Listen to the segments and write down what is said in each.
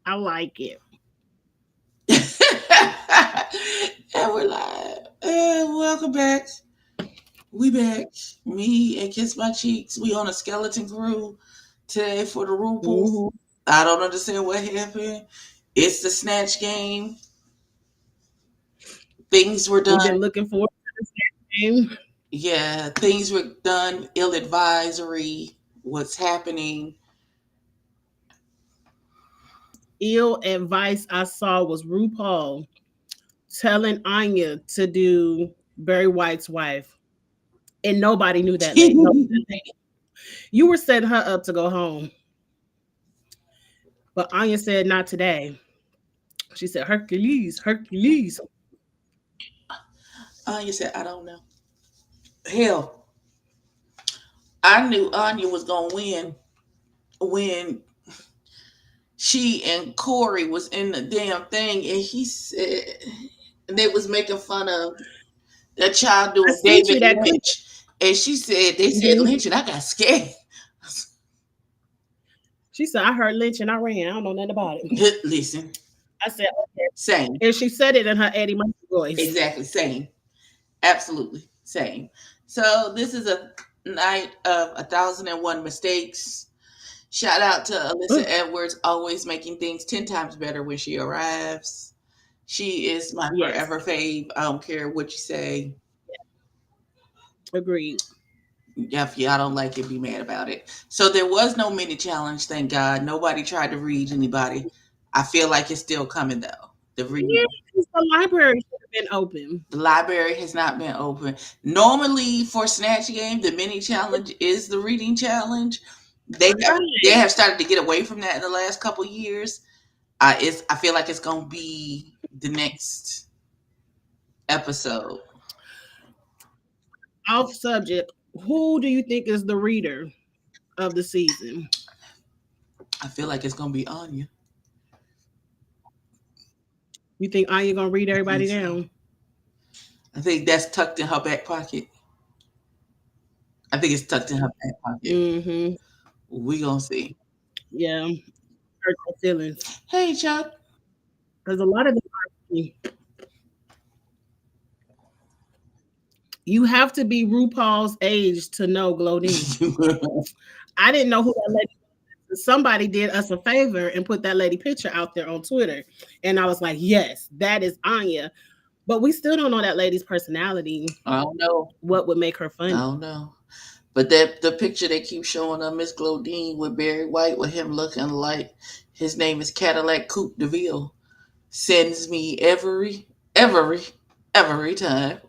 I like it. And we're like, welcome back. We back. Me and Kiss My Cheeks. We on a skeleton crew today for the Rupaul. Hmm. I don't understand what happened. It's the Snatch game. Things were We've done. been looking forward to this game. Yeah, things were done. Ill advisory. What's happening? Ill advice I saw was RuPaul telling Anya to do Barry White's wife, and nobody knew that late. No, you were setting her up to go home, but Anya said not today. She said Hercules, Hercules. Anya said, I don't know. Hell, I knew Anya was gonna win when she and Corey was in the damn thing, and he said, and they was making fun of that child I doing sent David you that clip. Lynch, and she said they said Mhm. Lynch, and I got scared. She said I heard lynch and I ran. I don't know nothing about it. Listen, I said okay, same, and she said it in her Eddie Murphy voice. exactly same, absolutely same. So this is a night of 1,001 mistakes. Shout out to Alyssa Ugh, Edwards, always making things 10 times better when she arrives. She is my yes, forever fave. I don't care what you say. agreed. If y'all don't like it, be mad about it. So there was no mini challenge, thank God. Nobody tried to read anybody. I feel like it's still coming though. The read. Yeah, 'cause the library should have been open. The library has not been open. Normally for Snatch Game, the mini challenge is the reading challenge. They Right. have started to get away from that in the last couple years. I feel like it's gonna be the next episode. Off subject. Who do you think is the reader of the season? I feel like it's gonna be Anya. You think Anya gonna read I think everybody so. down? I think that's tucked in her back pocket. I think it's tucked in her back pocket. Mm-hmm. We gonna see. Yeah. Hurt their feelings. Hey, Chuck. Because a lot of them you have to be RuPaul's age to know Glodine. I didn't know who that lady was. Somebody did us a favor and put that lady picture out there on Twitter. And I was like, yes, that is Anya. But we still don't know that lady's personality. I don't know. What would make her I funny? don't know. But that the picture they keep showing of Miss Glodine with Barry White with him looking like his name is Cadillac Coupe de Ville sends me every time.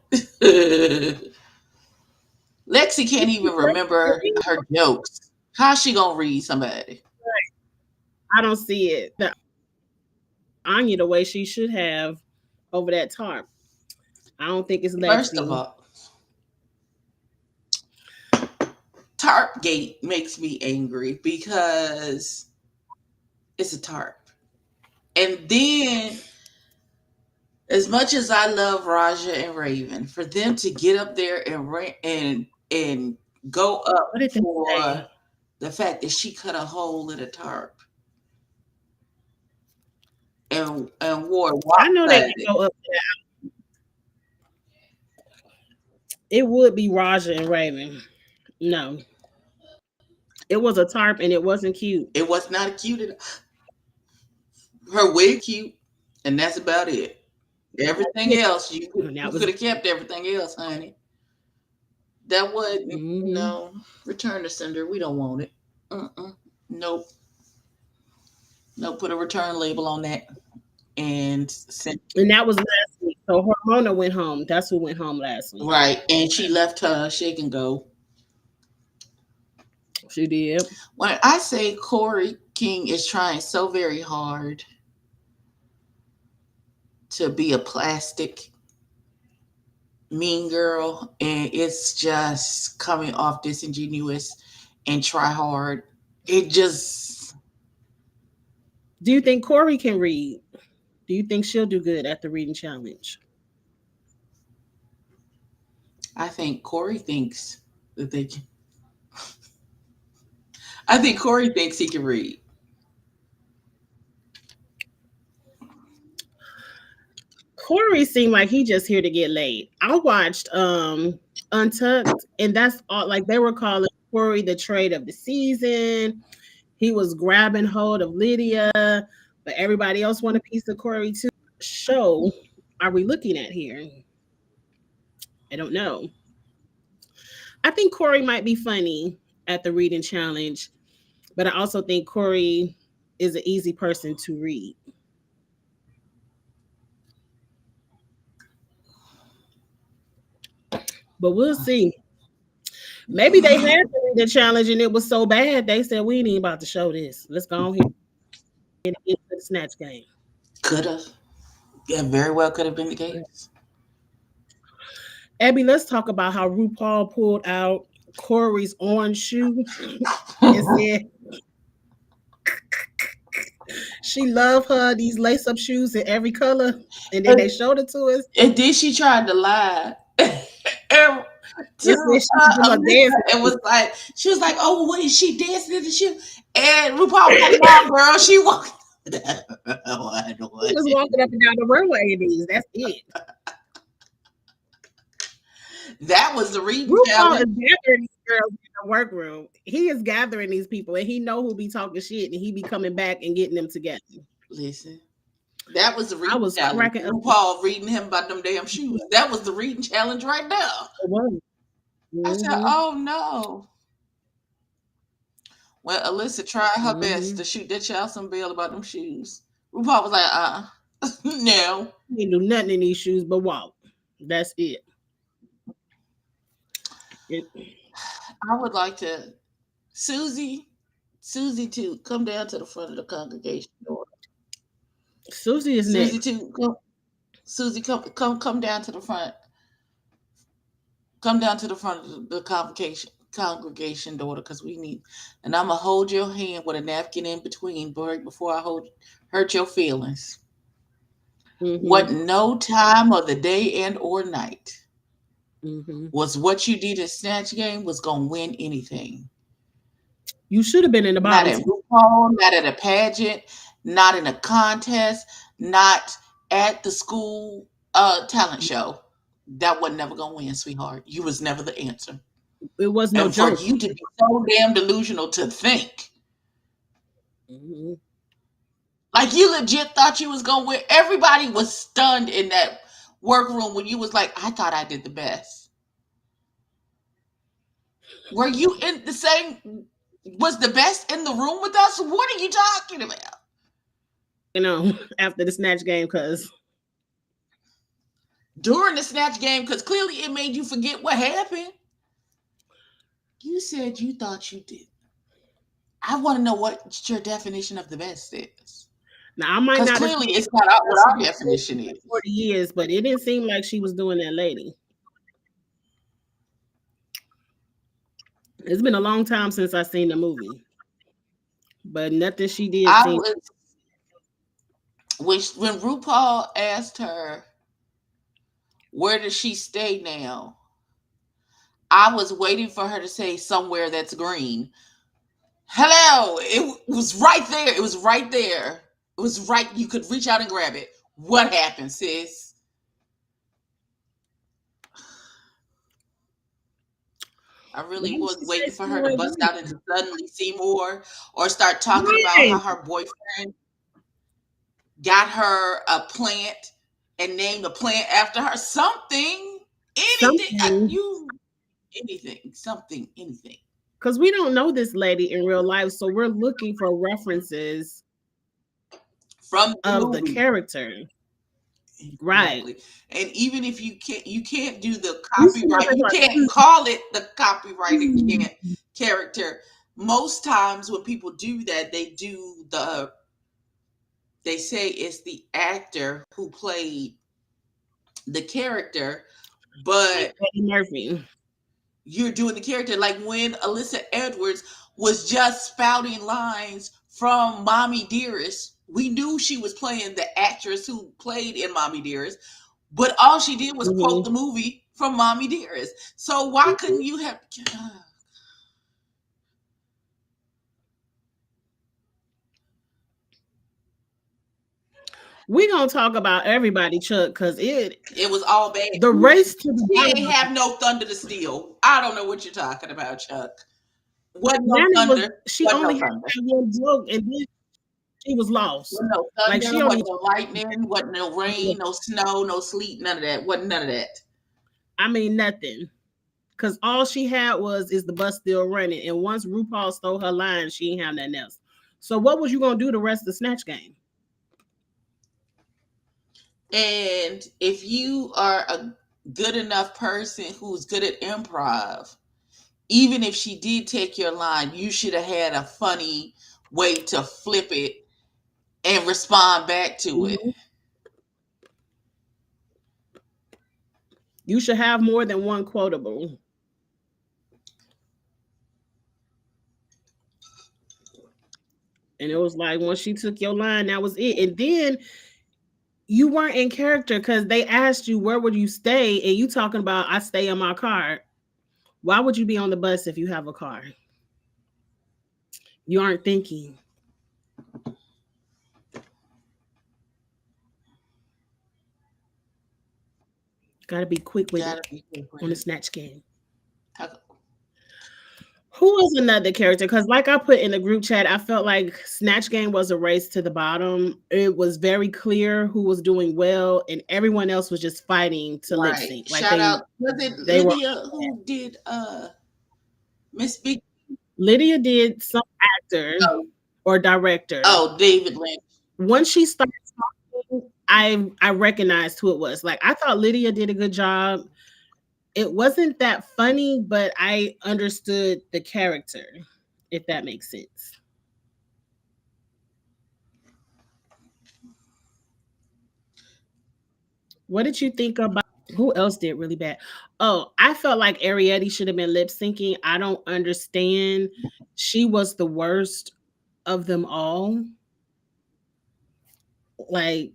Lexi can't even remember her jokes. How's she gonna read somebody? I don't see it. The Anya the way she should have over that tarp. I don't think it's First of Lexi. all, tarp gate makes me angry because it's a tarp. And then, as much as I love Raja and Raven, for them to get up there and and go up What did they say? for the fact that she cut a hole in a tarp and wore it I know they can lopsided. go up there. It would be Raja and Raven. No, it was a tarp and it wasn't cute. It was not cute. Her wig cute, and that's about it. Everything else And you that was could have kept everything else, honey. That wasn't hmm no return to sender. We don't want it. Nope. Nope. Put a return label on that and send. and that was last week. So Hormona went home. That's who went home last week. Right, and she left her shake and go. She did. When I say Corey King is trying so very hard to be a plastic mean girl, and it's just coming off disingenuous and try hard. It just, Do you think Corey can read? Do you think she'll do good at the reading challenge? I think Corey thinks that they can. I think Corey thinks he can read. Corey seemed like he just here to get laid. I watched Untucked, and that's all. Like they were calling Corey the trade of the season. He was grabbing hold of Lydia, but everybody else want a piece of Corey too. Show are we looking at here? I don't know. I think Corey might be funny at the reading challenge, but I also think Corey is an easy person to read. But we'll see. Maybe they had to read the challenge and it was so bad they said we ain't even about to show this. Let's go on here and get to the snatch game. Could have. Yeah, very well could have been the case. Abby, let's talk about how RuPaul pulled out Corey's orange shoe and said she loved her these lace up shoes in every color, and then they showed it to us. And then she tried to lie. And to It said she was doing her Alyssa, it dancing. was like she was like, "Oh, what is she dancing in the shoe?" And RuPaul was like, "No, girl, she walked." She was walking up and down the runway in these. That's it. That was the reading RuPaul is challenge. gathering these girls in the workroom. He is gathering these people, and he know who be talking shit, and he be coming back and getting them together. Listen, that was the I reading was challenge. cracking up. RuPaul reading him about them damn shoes. That was the reading challenge right now. I said, Mm-hmm. "Oh no." Well, Alyssa tried her best Mm-hmm. to shoot that child some bail about them shoes. RuPaul was like, no. He didn't do nothing in these shoes but walk. That's it. It- I would like to, Susie, Susie too, come down to the front of the congregation door. Susie is Susie next. too, come, Susie, come down to the front. Come down to the front of the congregation daughter, because we need. And I'm gonna hold your hand with a napkin in between, boy, before I hurt your feelings. Mm-hmm. What no time of the day and or night Mm-hmm. was what you did at Snatch Game was gonna win anything. You should have been in the Not bottom at two. RuPaul, not at a pageant, not in a contest, not at the school talent show. That was never gonna win, sweetheart. You was never the answer. It was no And for joke. you to be so damn delusional to think Mm-hmm. like you legit thought you was gonna win. Everybody was stunned in that workroom when you was like, I thought I did the best. Were you in the same? Was the best in the room with us? What are you talking about? After the snatch game, because During the Snatch Game, because clearly it made you forget what happened. You said you thought you did. I want to know what your definition of the best is. now I might Because not have clearly seen it's not out what her our definition for is. 40 years, but it didn't seem like she was doing that lady. It's been a long time since I seen the movie, but nothing she did I seem. was when RuPaul asked her, where does she stay now? I was waiting for her to say somewhere that's green. Hello, it was right there. It was right there. It was right. You could reach out and grab it. What happened, sis? I really Maybe was she waiting said for her to somewhere bust out into green. Suddenly Seymour or start talking about Right. how her boyfriend got her a plant and named a plant after her. Something, anything, Something. anything, something, anything. Because we don't know this lady in real life, so we're looking for references From the of the movie. character. Right. Exactly. And even if you can't do the You see copyright, nothing you can't but call it the copyrighted mm, can't character. Most times when people do that, they say it's the actor who played the character, like but Eddie Murphy. you're doing the character. Like when Alyssa Edwards was just spouting lines from Mommy Dearest, we knew she was playing the actress who played in Mommy Dearest, but all she did was quote the Mm-hmm. movie from Mommy Dearest. So why couldn't you have? We gonna talk about everybody, Chuck, because It was all bad. the race to the She ain't bottom. have no thunder to steal. I don't know what you're talking about, Chuck. Wasn't no Nana was thunder. she Wasn't only no had thunder. that one book, and then she was lost. Wasn't no Like she thunder. only. Wasn't no lightning. Wasn't no rain. No snow. No sleet. None of that. Wasn't none of that. I mean nothing. Cause all she had is the bus still running. And once RuPaul stole her line, she ain't have nothing else. So what was you gonna do the rest of the Snatch game? And if you are a good enough person who's good at improv, even if she did take your line, you should have had a funny way to flip it and respond back to it. You should have more than one quotable. And it was like once she took your line, that was it. And then you weren't in character because they asked you where would you stay, and you talking about I stay in my car. Why would you be on the bus if you have a car? You aren't thinking. Gotta be quick with it on the Snatch game. Who was another character? Because, like I put in the group chat, I felt like Snatch Game was a race to the bottom. It was very clear who was doing well, and everyone else was just fighting to lip sync. Like shout out, was it Lydia who did Miss Big? Lydia did some actor or director. Oh, David Lynch. Once she started talking, I recognized who it was. Like I thought Lydia did a good job. It wasn't that funny, but I understood the character, if that makes sense. What did you think about who else did really bad? Oh, I felt like Arietti should have been lip syncing. I don't understand. She was the worst of them all. Like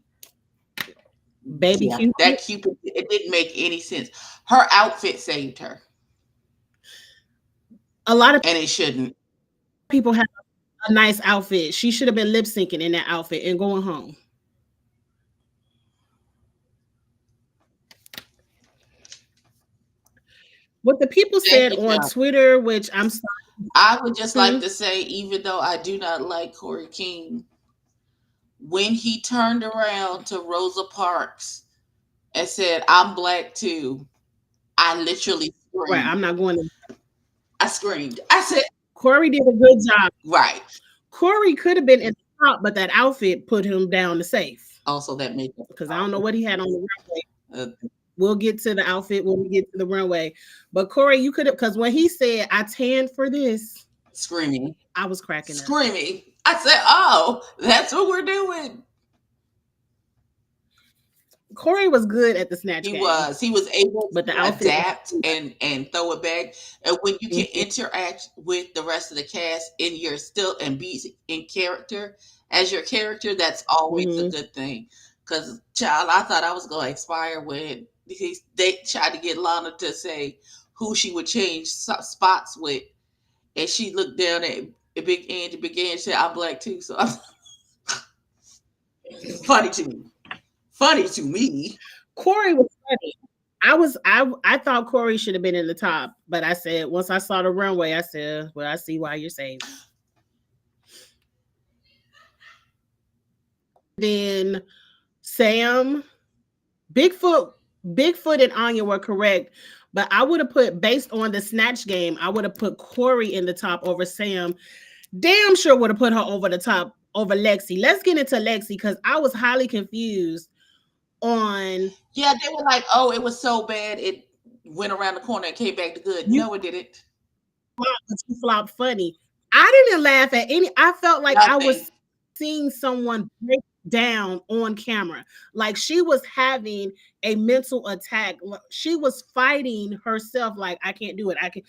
baby Cupid. That Cupid, it didn't make any sense. Her outfit saved her. A lot of and it shouldn't. People have a nice outfit. She should have been lip syncing in that outfit and going home. What the people said on Twitter, which I'm sorry. I would just like to say, even though I do not like Corey King, when he turned around to Rosa Parks and said, "I'm black too," I literally screamed. Right, I'm not going to. I screamed. I said, Corey did a good job. Right. Corey could have been in the top, but that outfit put him down the safe. Also, that made because I don't know what he had on the runway. We'll get to the outfit when we get to the runway. But Corey, you could have, because when he said, "I tanned for this," screaming, I was cracking up. Screaming. I said, "Oh, that's what we're doing." Corey was good at the Snatch game. He was able to adapt and throw it back. And when you can interact with the rest of the cast and you're still and be in character as your character, that's always a good thing. Because, child, I thought I was going to expire when they tried to get Lana to say who she would change spots with. And she looked down at Big Angie. Big Angie said, "I'm black too." So funny to me. Funny to me. Corey was funny. I thought Corey should have been in the top, but I said once I saw the runway, I said, "Well, I see why you're saying." Then Sam, Bigfoot, and Anya were correct, but I would have put, based on the Snatch game, I would have put Corey in the top over Sam. Damn sure would have put her over the top over Lexi. Let's get into Lexi because I was highly confused on. Yeah, they were like, "Oh, it was so bad it went around the corner and came back to good." No, it didn't. You flopped funny. I didn't laugh at any. I felt like I was seeing someone break down on camera. Like she was having a mental attack. She was fighting herself. Like, I can't do it. I can.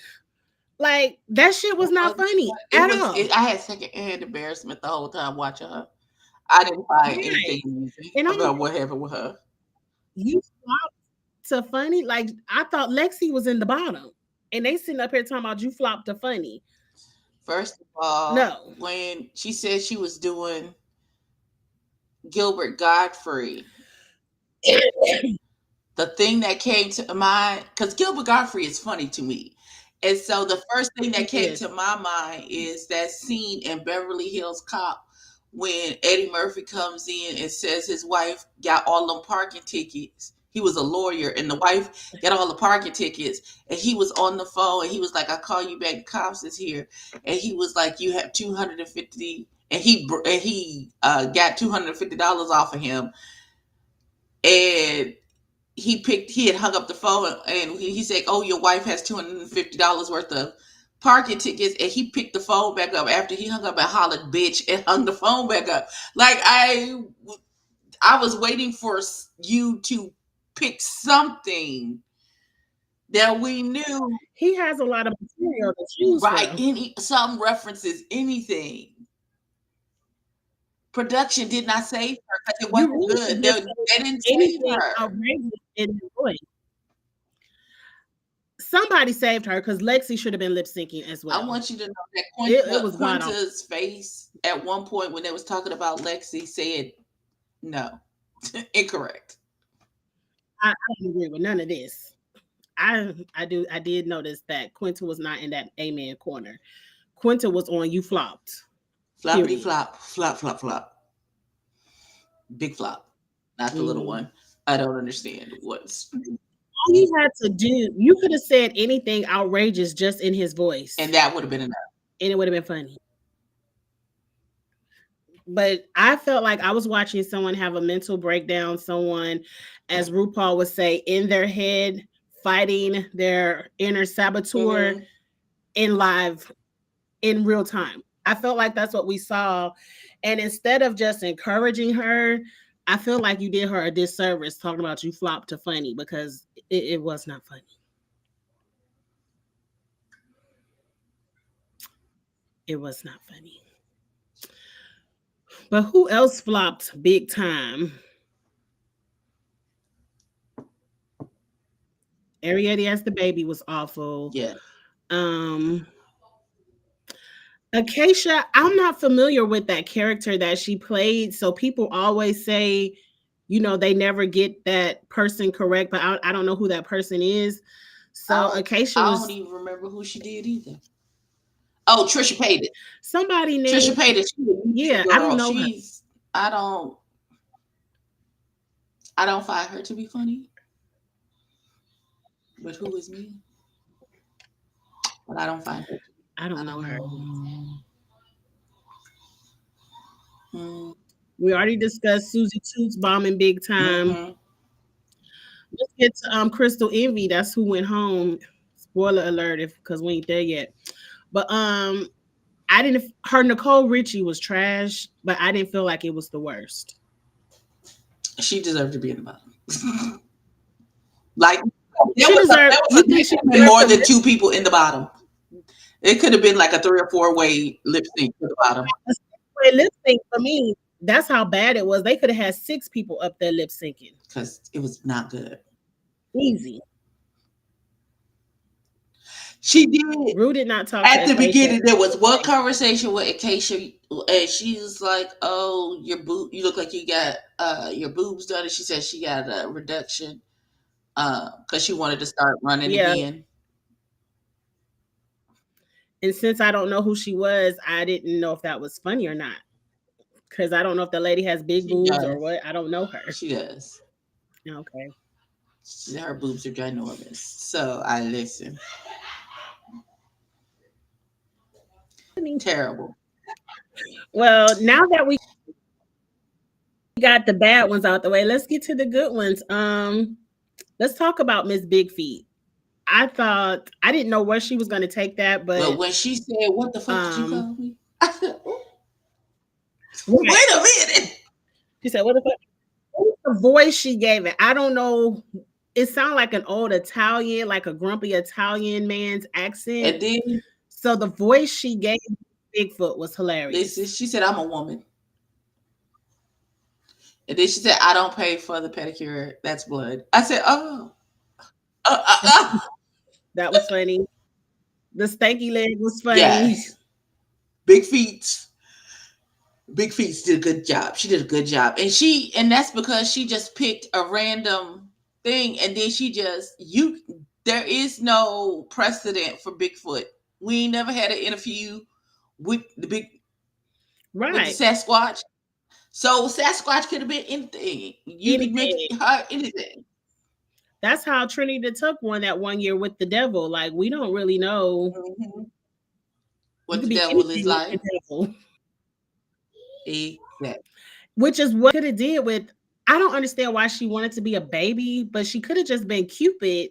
Like that shit was not funny at all. I had secondhand embarrassment the whole time watching her. I didn't find anything about what happened with her. You flopped to funny. Like I thought Lexi was in the bottom, and they sitting up here talking about you flopped to funny. First of all, no. When she said she was doing Gilbert Godfrey, the thing that came to mind, because Gilbert Godfrey is funny to me. And so the first thing that He came to is. my mind is that scene in Beverly Hills Cop when Eddie Murphy comes in and says his wife got all them parking tickets. He was a lawyer and the wife got all the parking tickets and he was on the phone and he was like, "I'll call you back, the cops is here." And he was like, "You have 250." And he got $250 off of him. And he had hung up the phone and he said, "Oh, your wife has $250 worth of parking tickets." And he picked the phone back up after he hung up and hollered "bitch" and hung the phone back up. Like I was waiting for you to pick something that we knew. He has a lot of material to choose Right, from. any some references, anything. Production did not save her because it You wasn't really should good. just They say didn't save anything her. outrageous in his voice. Somebody saved her because Lexi should have been lip syncing as I well. want you to know that It was god awful. Quinta's face at one point when they was talking about Lexi said no, incorrect. I don't agree with none of this. I did notice that Quinta was not in that amen corner. Quinta was on you flopped. Floppity Period. flop, flop, flop, flop. Big flop, not the little Mm-hmm. one. I don't understand what's. All you had to do, you could have said anything outrageous just in his voice, And that would have been enough. and it would have been funny. But I felt like I was watching someone have a mental breakdown, someone, as RuPaul would say, in their head, fighting their inner saboteur Mm-hmm. in live, in real time. I felt like that's what we saw. And instead of just encouraging her, I feel like you did her a disservice talking about you flopped to funny because it was not funny. It was not funny. But who else flopped big time? Ariette as the baby was awful. Yeah, Um, Acacia, I'm not familiar with that character that she played. So people always say, they never get that person correct, but I don't know who that person is. So Acacia I don't was even remember who she did either. Oh, Trisha Paytas. somebody Trisha named, Paytas. She's a YouTube yeah, I don't girl. know her. I don't. I don't find her to be funny. But who is me? But I don't find her. I don't know her. Mm-hmm. We already discussed Susie Toots bombing big time. Mm-hmm. Let's get to Crystal Envy. That's who went home. Spoiler alert, if because we ain't there yet. But I didn't. Her Nicole Richie was trash, but I didn't feel like it was the worst. She deserved to be in the bottom. Like She deserved. You there think she could have been deserved more to than lip two people in the bottom. It could have been like a 3 or 4 way lip sync to the bottom sync for me? That's how bad it was. They could have had 6 people up there lip syncing. because it was not good. Easy. She did. Rue did not talk to At the Acacia. beginning, there was one conversation with Acacia, and she was like, "Oh, you look like you got your boobs done." And she said she got a reduction because she wanted to start running Yeah. again. And since I don't know who she was, I didn't know if that was funny or not. Because I don't know if the lady has big She boobs or does. what. I don't know her. She does. Okay. Her boobs are ginormous. So I listen. Terrible. Well, now that we got the bad ones out the way, let's get to the good ones. Let's talk about Miss Big Feet. I thought I didn't know where she was going to take that, But but when she said, "What the fuck did you call me?" I said, right. "Wait a minute." She said, "What the fuck?" What was the voice she gave it? I don't know. It sounded like an old Italian, like a grumpy Italian man's accent. And then So the voice she gave Bigfoot was hilarious. she said, "I'm a woman." And then she said, "I don't pay for the pedicure. That's blood." I said, "Oh, uh, uh, uh. That was funny. The stanky leg was funny. Yes, big feet." Big Feet did a good job. She did a good job, and that's because she just picked a random thing, and then she just you. There is no precedent for Bigfoot. We never had an interview with with the Right. Sasquatch. So Sasquatch could have been anything. You could make Anything. her anything. That's how Trinity the Tuck won that one year with the devil. Like we don't really know. Mhm. You What could the be devil is anything with like. the devil, Exactly. which is what could have did with. I don't understand why she wanted to be a baby, but she could have just been Cupid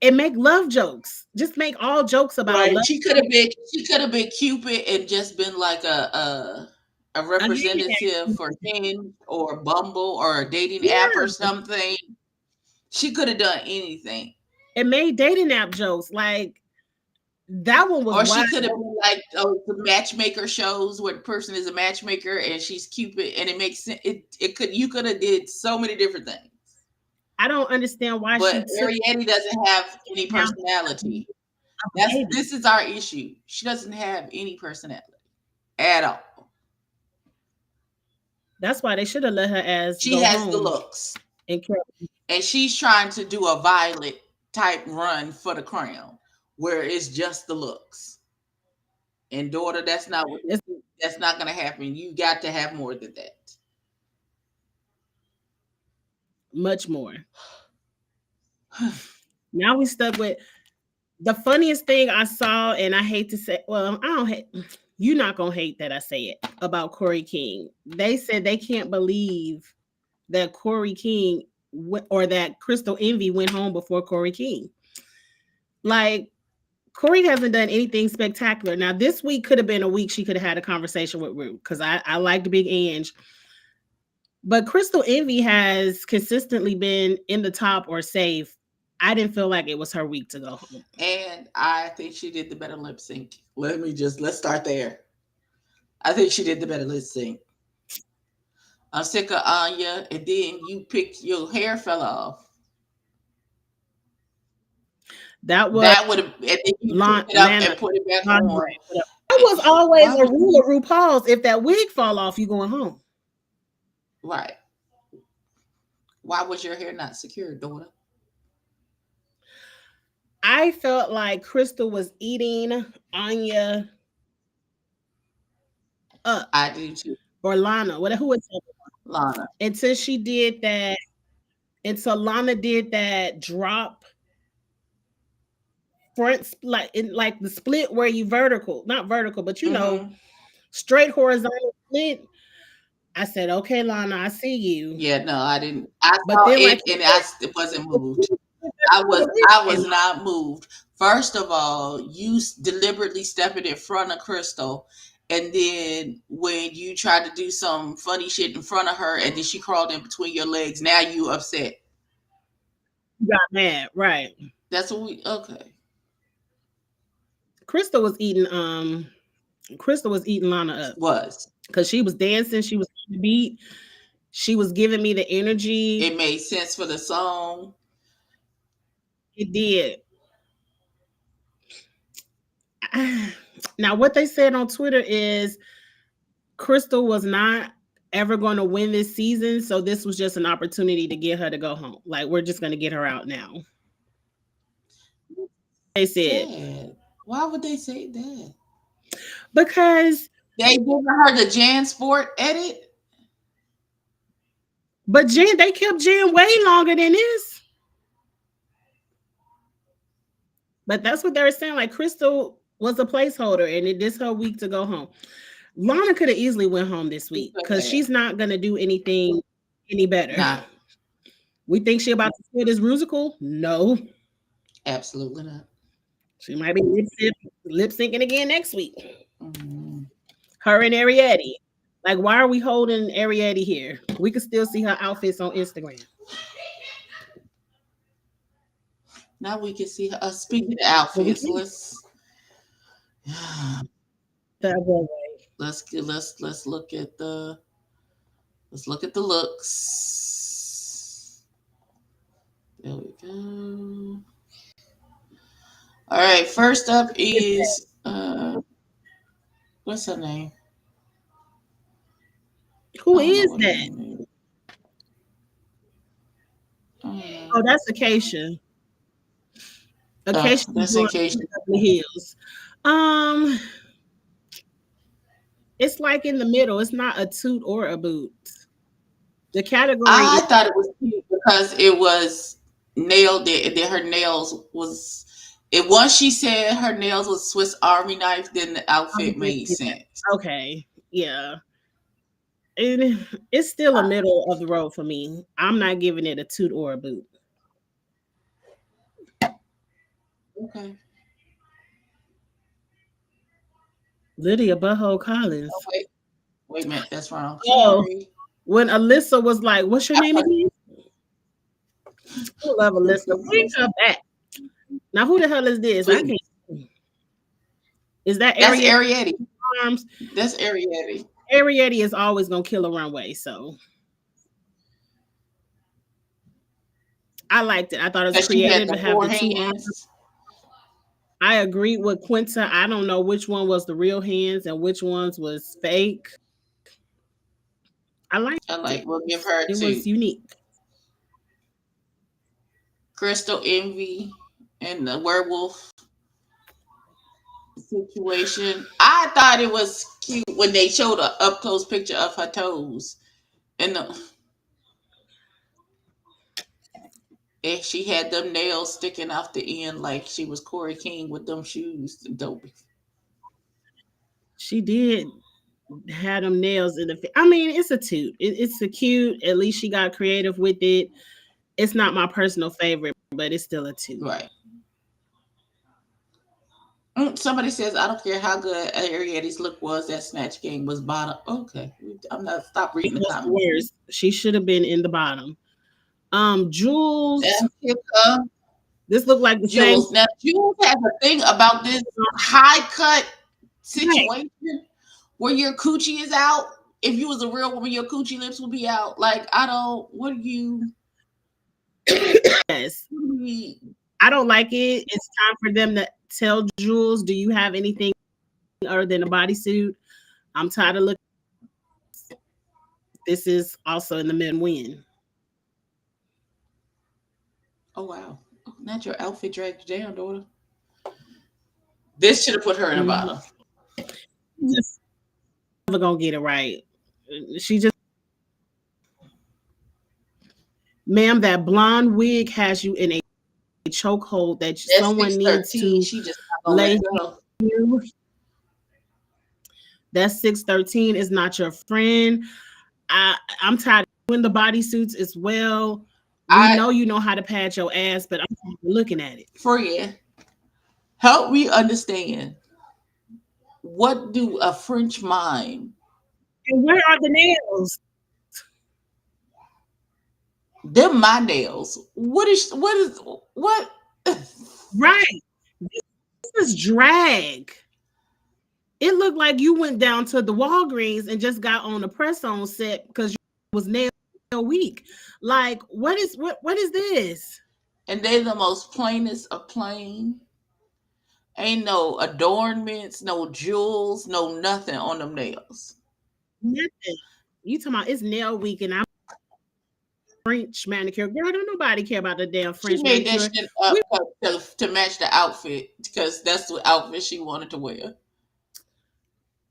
and make love jokes. Just make all jokes about Right. love. She could have been Cupid and just been like a A handicap. representative for Hinge or Bumble or a dating app or Yeah, something. She could have done anything. and made dating app jokes. Like that one was Or wild. she could have been like the matchmaker shows where the person is a matchmaker and she's Cupid and it makes sense. It could you could have did so many different things. I don't understand why she But took Ariette doesn't have any it down to personality. a baby. This is our issue. She doesn't have any personality at all. That's why they should have let her ass She go has the home looks. and kept. And she's trying to do a Violet type run for the crown where it's just the looks. And daughter, It's that's not going to happen. You got to have more than that. much more. Now we stuck with the funniest thing I saw, and I hate to say, well, I don't hate. You're not gonna hate that I say it about Corey King. They said they can't believe that Corey King or that Crystal Envy went home before Corey King. Like Corey hasn't done anything spectacular. Now this week could have been a week she could have had a conversation with Rue because I liked Big Ange, but Crystal Envy has consistently been in the top or safe. I didn't feel like it was her week to go home. And I think she did the better lip sync. Let's start there. I think she did the better lip sync. I'm sick of Anya, and then you picked your hair fell off. That was That would have, and then you picked it up and Lana. put it back Lana on. that was always Why a would rule of RuPaul's. If that wig fall off, you going home. right? Why was your hair not secure, daughter? I felt like Crystal was eating Anya up I do too, or Lana, whatever who was it? Lana. Until she did that. Until Lana did that drop front like in like the split where you vertical, not vertical, but Mm-hmm. straight horizontal split. I said, okay, Lana, I see you. Yeah, no, I didn't. I But saw then it, like and it wasn't you moved. said, I was not moved. First of all, you deliberately stepping in front of Crystal, and then when you tried to do some funny shit in front of her, and then she crawled in between your legs. Now you upset. you got mad, right? That's what we okay. Crystal was eating Crystal was eating Lana up Was because she was dancing, she was on the beat, she was giving me the energy. it made sense for the song? It did. Now, what they said on Twitter is Crystal was not ever going to win this season, so this was just an opportunity to get her to go home. Like we're just going to get her out now. They said Sad. Why would they say that? because, They giving her the Jan Sport edit. but Jen, they kept Jen way longer than this. But that's what they were saying. Like Crystal was a placeholder, and it this her week to go home. Lana could have easily went home this She week could because have. she's not gonna do anything any better. Not We think she about to steal this musical? No, absolutely not. she might be lip syncing again next week. Mhm. Her and Ariette. Like, why are we holding Ariette here? We can still see her outfits on Instagram. Now we can see her. Speaking of But we outfits, can that way. let's look at the looks. There we go. All right, first up is what's her name? Who I don't know is what her that? name is. I don't Oh, know. that's Acacia. Acacia is That's in doing case. Beverly Hills. Um, it's like in the middle. It's not a toot or a boot. The category I is thought it was cute because it was nailed. That her nails was. It once she said her nails was Swiss Army knife, then the outfit made sense. okay. Yeah. It's still a middle of the road for me. I'm not giving it a toot or a boot. Okay. Lydia Butthole Oh Collins. wait a minute, that's wrong. Oh, Sorry. when Alyssa was like, "What's your name again?" I love Alyssa. Bring her back. Now, who the hell is this? I Please. can't. Is that That's Ariette Arietti. Arms? That's Arietti. Ariette is always gonna kill a runway, so I liked it. I thought it was Because she had creative to the have four the two arms. hands. I agreed with Quinta. I don't know which one was the real hands and which ones was fake. I I liked like. it. We'll give her It was to unique. Crystal Envy and the werewolf situation. I thought it was cute when they showed a up close picture of her toes, and and she had them nails sticking off the end like she was Corey King with them shoes. Dope. She did have them nails in the. I mean, it's a toot. It's a cute. At least she got creative with it. It's not my personal favorite, but it's still a toot. Right. Somebody says, I don't care how good Arietti's look was, that Snatch game was bottom. Okay. I'm not stop It reading the was the comments. worst. She should have been in the bottom. Jules. And here comes This looked like the same. Jules. Now, Jules has a thing about this high cut Right. situation where your coochie is out. If you was a real woman, your coochie lips would be out. Like, I don't, what do you, Yes. what do we, I don't like it. It's time for them to tell Jules, do you have anything other than a bodysuit? I'm tired of looking. This is also in the men win. oh, wow. Not your outfit dragged you down, daughter. This should have put her in a Mm-hmm. bottom. Just never gonna get it right. She just, ma'am, that blonde wig has you in a chokehold that That's someone needs 613. to She just not gonna let lay go. you. That 613 is not your friend. I'm tired of doing the bodysuits as well. We I, know you know how to pad your ass, but I'm tired of looking at it. friend, help me understand. What do a French mime, And where are the nails? them my nails? What? Right. This is drag. It looked like you went down to the Walgreens and just got on the press on set because you was nail week. Like, what is this? And they the most plainest of plain. Ain't no adornments, no jewels, no nothing on them nails. Nothing. You talking about it's nail week and I'm French manicure. Girl, don't nobody care about the damn She French made that manicure. shit We up to match the outfit because that's the outfit she wanted to wear.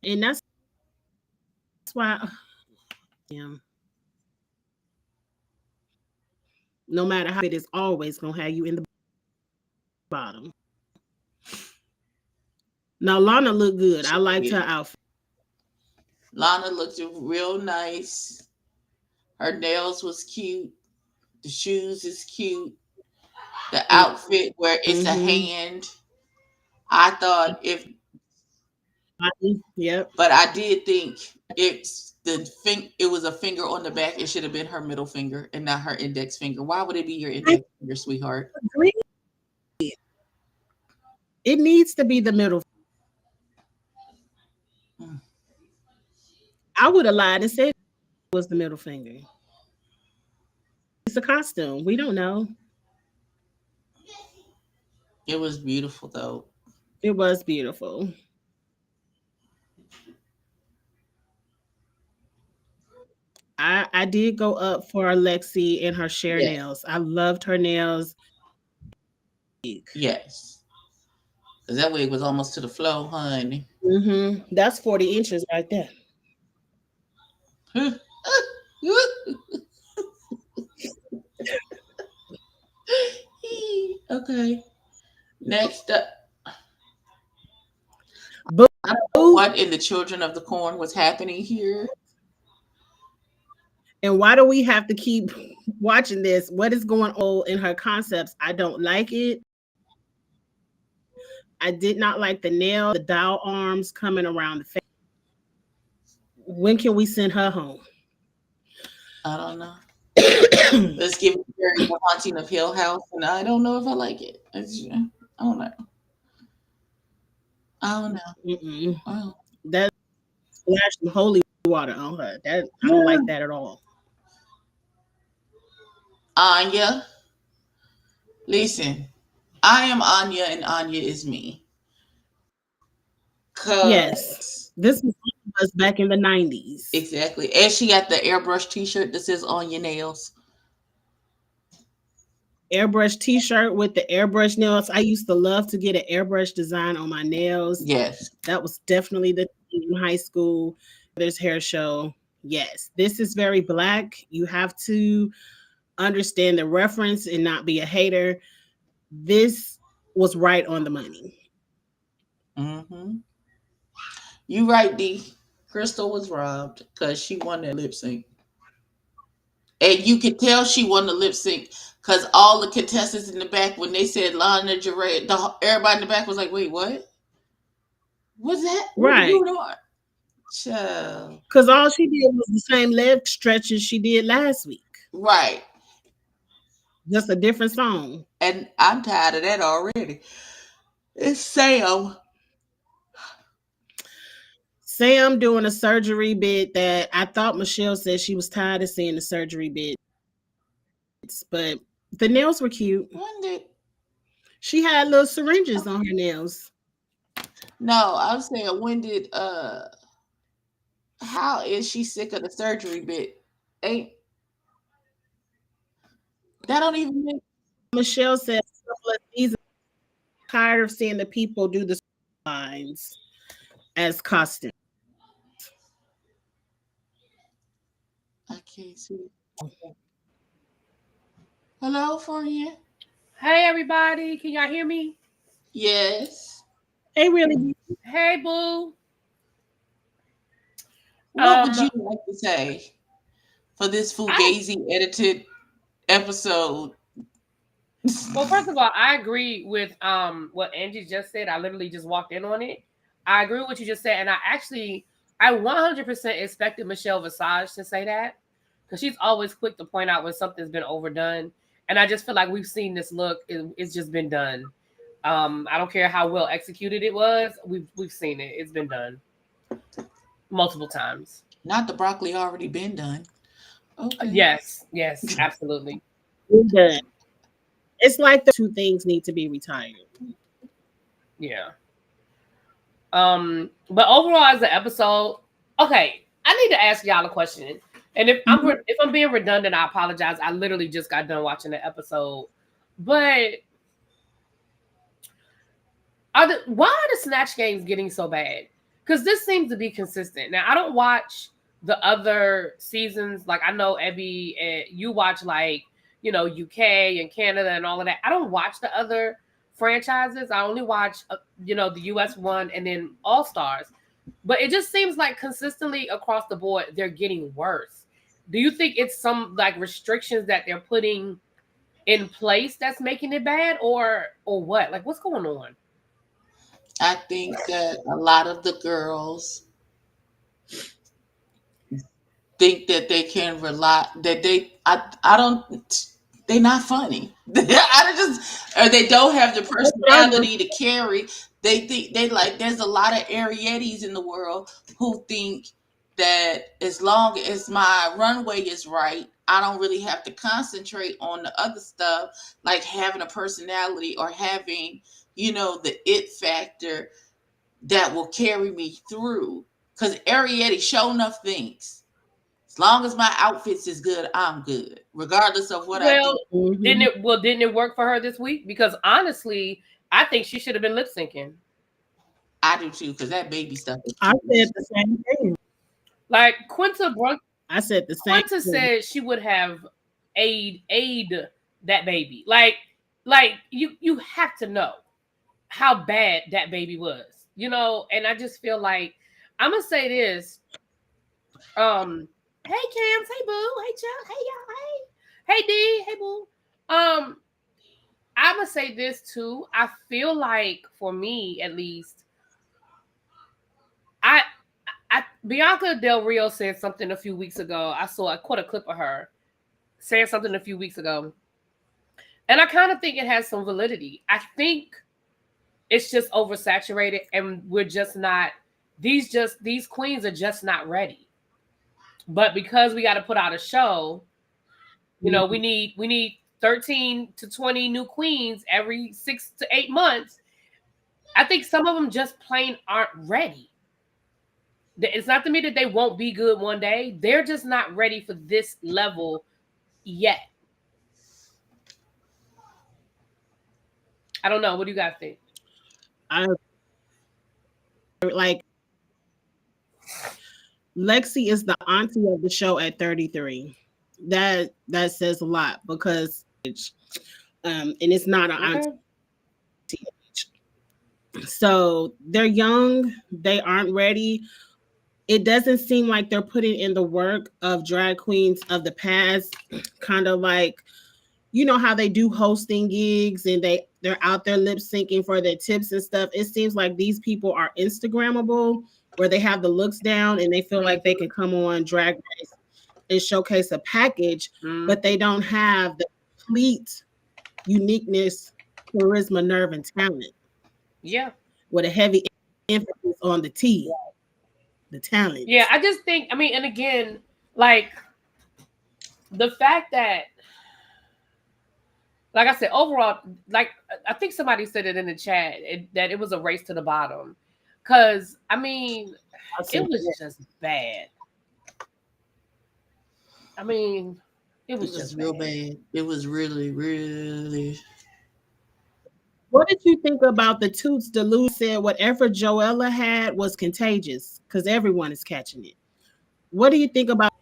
and that's why yeah, no matter how it is always gonna have you in the bottom. Now Lana looked good. I She liked her did. outfit. Lana looked real nice. Her nails was cute. The shoes is cute. The outfit where it's a Mm-hmm. hand. I thought if, Yep. but I did think it was a finger on the back. It should have been her middle finger and not her index finger. Why would it be your I index finger, sweetheart? agree. It needs to be the middle. Mm. I would have lied and said it was the middle finger. It's a costume. We don't know. It was beautiful though. It was beautiful. I did go up for Lexi and her share Yeah. nails. I loved her nails. Yes. Because that wig was almost to the floor, honey. That's 40 inches right there. Okay. Next up, I don't know Boo. what in the Children of the Corn was happening here. And why do we have to keep watching this? What is going on in her concepts? I don't like it. I did not like the nail, the doll arms coming around the face. When can we send her home? I don't know. Let's give Carrie the Haunting of Hill House, and I don't know if I like it. I don't know. I don't know. Mm-mm. Oh. That splashed some holy water on her. That I don't like that at all. Anya, listen. I am Anya, and Anya is me. Yes, Cause this was us back in the 90s. exactly, and she got the airbrush T-shirt that says "On Your Nails." Airbrush t-shirt with the airbrush nails. I used to love to get an airbrush design on my nails. Yes. That was definitely the thing in high school. There's hair show. Yes, this is very black. You have to understand the reference and not be a hater. This was right on the money. Mm-hmm. You right, D. Crystal was robbed because she won that lip sync. And you could tell she won the lip sync because all the contestants in the back, when they said Lana Jarrett, everybody in the back was like, wait, what? What's that? What's Right. going on? Child. Because all she did was the same leg stretches she did last week, Right. just a different song. And I'm tired of that already. It's Sam. Sam doing a surgery bit that I thought Michelle said she was tired of seeing the surgery bits, but the nails were cute. When did She had little syringes on her nails. no, I'm saying when did how is she sick of the surgery bit? Ain't that don't even make Michelle said a couple of seasons tired of seeing the people do the lines as costumes. I can't see. Hello for you? Hey everybody, can y'all hear me? Yes. They really Hey boo. What would Um, you like to say for this I Fugazi edited episode? well, first of all, I agree with what Angie just said. I literally just walked in on it. I agree with what you just said, and I 100% expected Michelle Visage to say that because she's always quick to point out when something's been overdone, and I just feel like we've seen this look. It's just been done. I don't care how well executed it was. We've seen it. It's been done multiple times. Not the broccoli already been done. Okay. Yes, absolutely. done. It's like the two things need to be retired. Yeah. But overall, as an episode, okay, I need to ask y'all a question. And if I'm being redundant, I apologize. I literally just got done watching the episode. But why are the Snatch games getting so bad? Because this seems to be consistent. Now I don't watch the other seasons. Like I know Abby, you watch like UK and Canada and all of that. I don't watch the other franchises. I only watch the US one and then All Stars. But it just seems like consistently across the board they're getting worse. Do you think it's some like restrictions that they're putting in place that's making it bad, or what? Like what's going on? I think that a lot of the girls think that they can rely that I don't they're not funny. I just or they don't have the personality to carry. They think they like there's a lot of Ariettes in the world who think that as long as my runway is right, I don't really have to concentrate on the other stuff like having a personality or having, the it factor that will carry me through. Because Arietti show enough things. As long as my outfits is good, I'm good, regardless of what I do. Well, didn't it work for her this week? Because honestly, I think she should have been lip syncing. I do too, because that baby stuff is I too said much. the same thing. Like I said the same Quinta thing. said she would have aid that baby. Like you have to know how bad that baby was, you know. And I just feel like I'm gonna say this. Hey Cams, hey Boo, hey Chuck, hey y'all, hey D, hey Boo. I'm gonna say this too. I feel like for me at least, I Bianca Del Rio said something a few weeks ago. I caught a clip of her saying something a few weeks ago, and I kind of think it has some validity. I think it's just oversaturated, and we're just not. These queens are just not ready. But because we got to put out a show, you know, we need 13 to 20 new queens every 6 to 8 months. I think some of them just plain aren't ready. It's not to me that they won't be good one day. They're just not ready for this level yet. I don't know. What do you guys think? I like Lexi is the auntie of the show at 33. That says a lot because and it's not an auntie. So they're young, they aren't ready. It doesn't seem like they're putting in the work of drag queens of the past, kind of like you know how they do hosting gigs and they're out there lip syncing for their tips and stuff. It seems like these people are Instagrammable, where they have the looks down and they feel like they can come on Drag Race and showcase a package, but they don't have the complete uniqueness, charisma, nerve, and talent. Yeah. With a heavy emphasis on the T, the talent. Yeah, I just think, I mean, and again, like the fact that, like I said, overall, like I think somebody said it in the chat that it was a race to the bottom. Cause I mean, it was just bad. I mean, it was just real bad. It was really, really. What did you think about the Toots delusion? Said whatever Joella had was contagious because everyone is catching it. What do you think about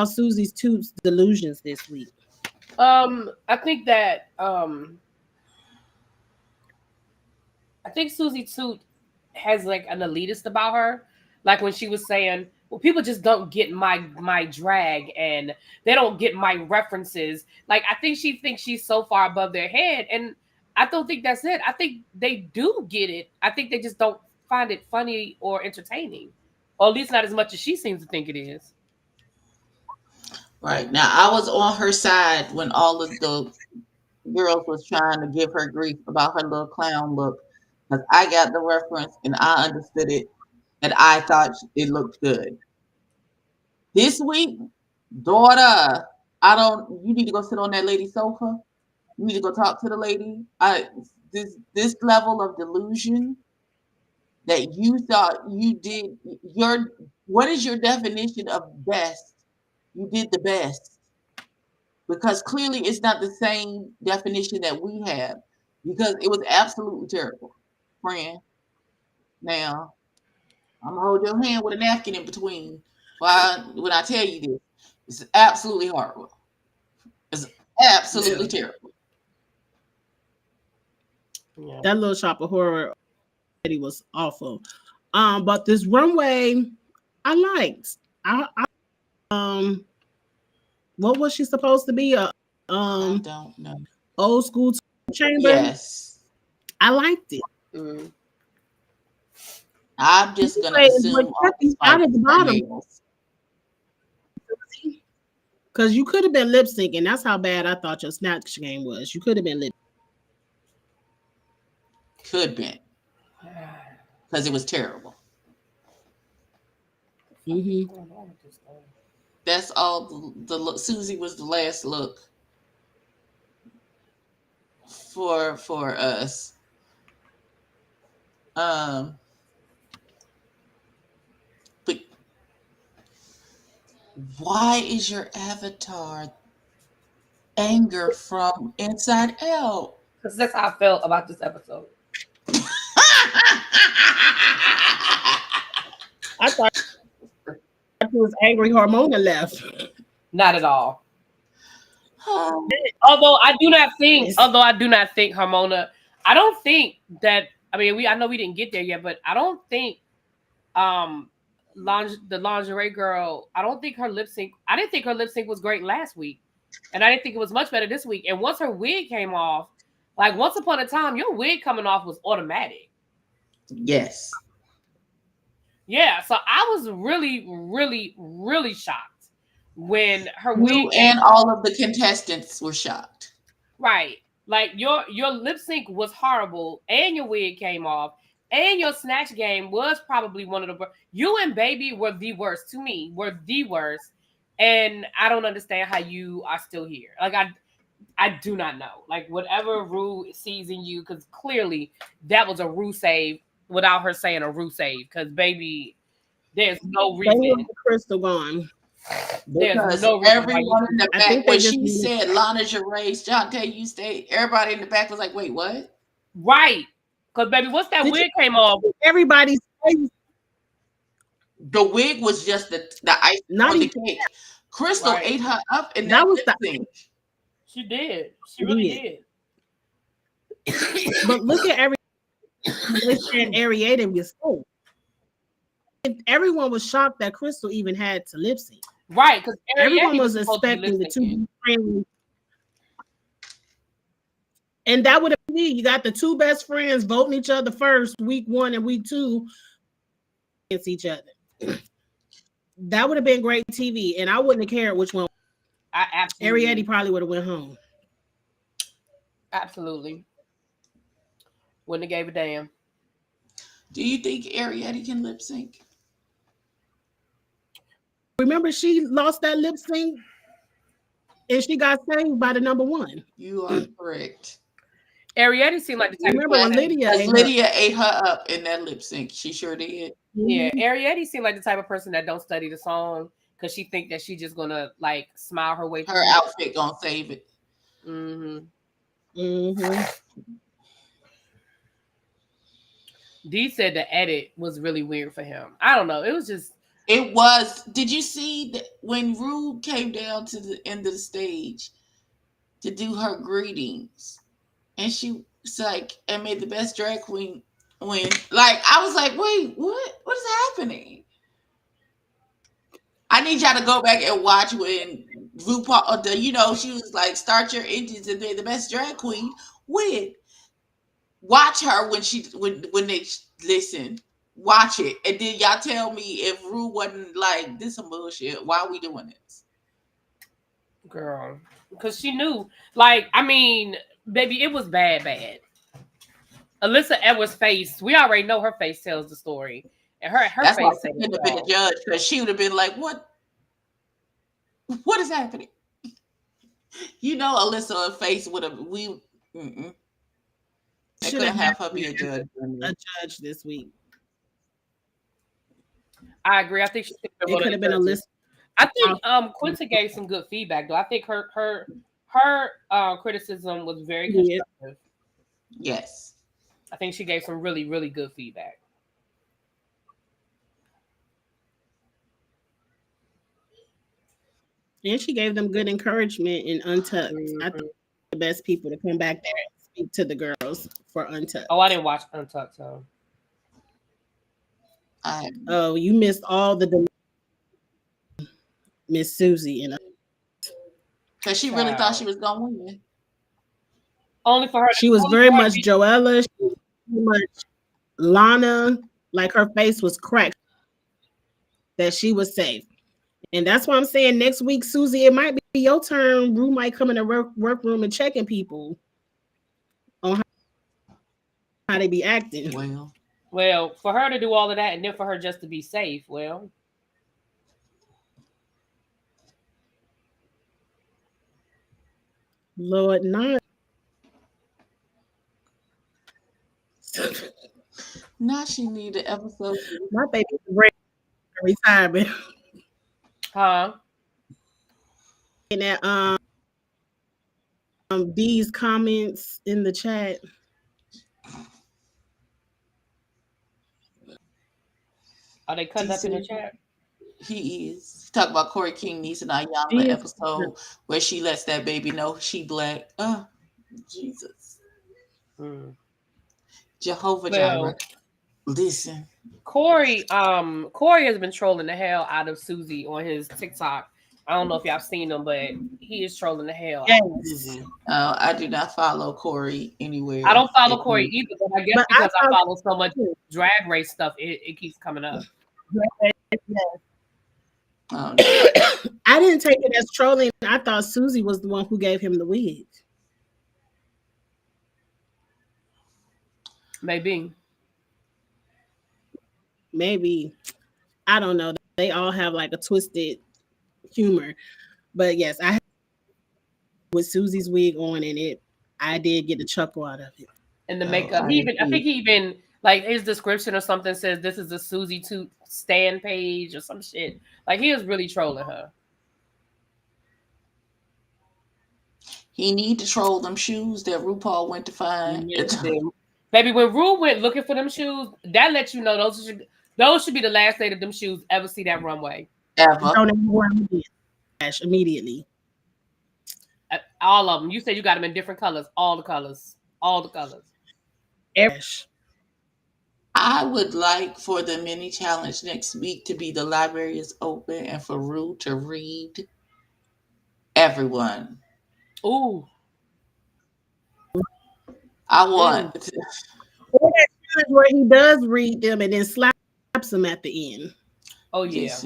Susie's Toots delusions this week? I think that I think Susie Toot has like an elitist about her. Like when she was saying, well, people just don't get my drag and they don't get my references. Like I think she thinks she's so far above their head. And I don't think that's it. I think they do get it. I think they just don't find it funny or entertaining. Or at least not as much as she seems to think it is. Right. Now, I was on her side when all of the girls was trying to give her grief about her little clown look. Because I got the reference and I understood it and I thought it looked good. This week, daughter, you need to go sit on that lady's sofa. You need to go talk to the lady. This level of delusion that you thought you did what is your definition of best? You did the best. Because clearly it's not the same definition that we have. Because it was absolutely terrible. Friend. Now, I'm gonna hold your hand with a napkin in between when I tell you this. It's absolutely horrible. It's absolutely terrible. Yeah. That Little Shop of Horror was awful. But this runway I liked. What was she supposed to be? I don't know. Old school chamber. Yes. I liked it. I'm just gonna assume out of the bottom. Because you could have been lip syncing. That's how bad I thought your Snatch game was. You could have been lip. Could been. Because it was terrible. That's all the look. Susie was the last look for us. But Why is your avatar anger from Inside Out? Because that's how I felt about this episode. I thought he was angry. Hormona left. Not at all. Oh, Although I do not think Harmona, I don't think that. I mean, I know we didn't get there yet, but I don't think the lingerie girl. I don't think her lip sync. I didn't think her lip sync was great last week, and I didn't think it was much better this week. And once her wig came off, like once upon a time, your wig coming off was automatic. yes. Yeah, so I was really, really, really shocked when her You wig and all of the contestants were shocked. right. Like your lip sync was horrible, and your wig came off, and your snatch game was probably one of the worst. You and Baby were the worst to me. Were the worst, and I don't understand how you are still here. Like I do not know. Like whatever Rue sees in you, because clearly that was a Rue save without her saying a Rue save. Because Baby, there's no They reason. want the crystal gone. There's Because no reason why everyone in the I back, think they when just she needed- said Lana Gervais, Jonte, you stay, everybody in the back was like, wait, what? right. Because baby, once that Did wig came off, Everybody's face. The wig was just the ice Not on the even- cake. Crystal Right. ate her up, and That that was was the- thing. she did. She really did. did. But look at they said Arietta was full. Everyone was shocked that Crystal even had to lip sync. Right, because Everyone was expecting the two friends. And that would have been you got the two best friends voting each other first, week 1 and week 2 against each other. That would have been great TV, and I wouldn't have cared which one. I absolutely. Arietta probably would have went home. Absolutely. Wouldn't have gave a damn. Do you think Arietta can lip sync? Remember, she lost that lip sync, and she got saved by the number 1. You are correct. Arietta seemed like the type Remember when Lydia ate her up in that lip sync. She sure did. Yeah, Arietta seemed like the type of person that don't study the song because she think that she just gonna like smile her way through. Her outfit gonna save it. Dee said the edit was really weird for him. I don't know. It was just. It was. Did you see that when Rue came down to the end of the stage to do her greetings, and she was like, and made the best drag queen win? Like, I was like, wait, what is happening? I need y'all to go back and watch when RuPaul, she was like, start your engines and may the best drag queen win. Watch her when they listen. Watch it, and then y'all tell me if Rue wasn't like, this some bullshit. Why are we doing this? Girl, because she knew. Like, I mean, baby, it was bad. Alyssa Edwards' face, we already know her face tells the story. And her That's face why she couldn't have been a judge, because she would have been like, what is happening? Alyssa's face would have, they couldn't have her be a judge. This week. I agree. I think she could have been a list. I think Quinta gave some good feedback though. I think her criticism was very constructive. Yes. I think she gave some really, really good feedback. And she gave them good encouragement in Untucked. I think the best people to come back there and speak to the girls for Untucked. Oh, I didn't watch Untucked, so. Oh, you missed all the Miss Susie and because she really thought she was gonna win. Only for her. She was very much Joella. She was very much Lana. Like her face was cracked. That she was safe, and that's why I'm saying next week, Susie, it might be your turn. Rue might come in the workroom and checking people on how they be acting. Well, for her to do all of that and then for her just to be safe, well. Lord, not. Now she need an episode. My baby's ready for retirement. Huh? at these comments in the chat. Are they cutting up in the chat? He is. Talk about Corey King niece and Ayala episode where she lets that baby know she black. Oh, Jesus. Jehovah Jireh. Listen. Corey has been trolling the hell out of Susie on his TikTok. I don't know if y'all seen him, but he is trolling the hell out of Susie. I do not follow Corey anywhere. I don't follow Corey either, but I guess because I follow so much drag race stuff, it keeps coming up. Oh, no. I didn't take it as trolling. I thought Susie was the one who gave him the wig. Maybe. I don't know. They all have like a twisted humor. But yes, I had with Susie's wig on, and I did get a chuckle out of it. And the makeup. I think he even like his description or something says this is a Susie 2 stan page or some shit. Like he was really trolling her. He need to troll them shoes that RuPaul went to find. Baby, when Ru went looking for them shoes, that lets you know those should be the last day that them shoes ever see that runway. Ever. Immediately. All of them. You said you got them in different colors. All the colors. I would like for the mini challenge next week to be the library is open and for Ru to read everyone. Ooh. I want where he does read them and then slaps them at the end. Oh yeah.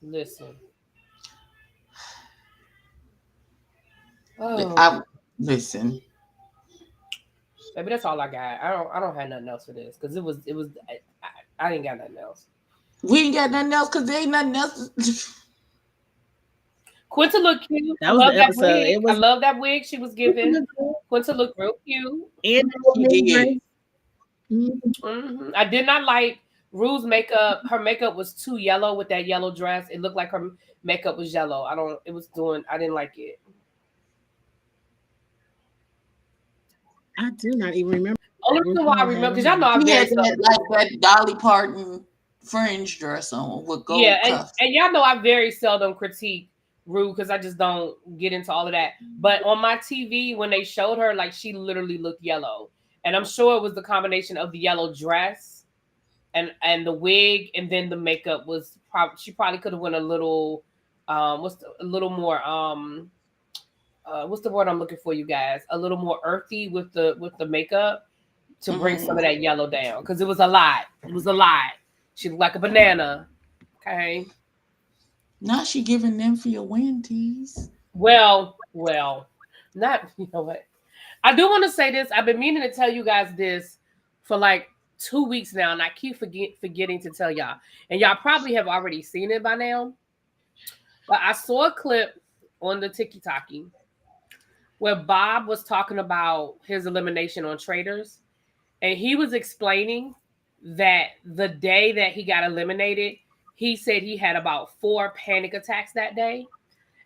Listen. Oh. Listen. Maybe that's all I got. I don't have nothing else for this because it was I didn't got nothing else. We ain't got nothing else because there ain't nothing else. Quinta looked cute. That was the episode. I love that wig she was given. Quinta looked real cute. And I did not like Ru's makeup. Her makeup was too yellow with that yellow dress. It looked like her makeup was yellow. I didn't like it. I do not even remember. Only reason why I remember, because y'all know I'm very that Dolly Parton fringe dress on with gold cuffs. And y'all know I very seldom critique Ru because I just don't get into all of that. But on my TV, when they showed her, like she literally looked yellow, and I'm sure it was the combination of the yellow dress and the wig, and then the makeup was she probably could have went a little what's the word I'm looking for, you guys? A little more earthy with the makeup to bring some of that yellow down because it was a lot. She looked like a banana. Okay. Now she giving them for your win tease. Well, not, you know what? I do want to say this. I've been meaning to tell you guys this for like 2 weeks now, and I keep forgetting to tell y'all. And y'all probably have already seen it by now. But I saw a clip on the TikTok where Bob was talking about his elimination on Traders, and he was explaining that the day that he got eliminated, he said he had about 4 panic attacks that day.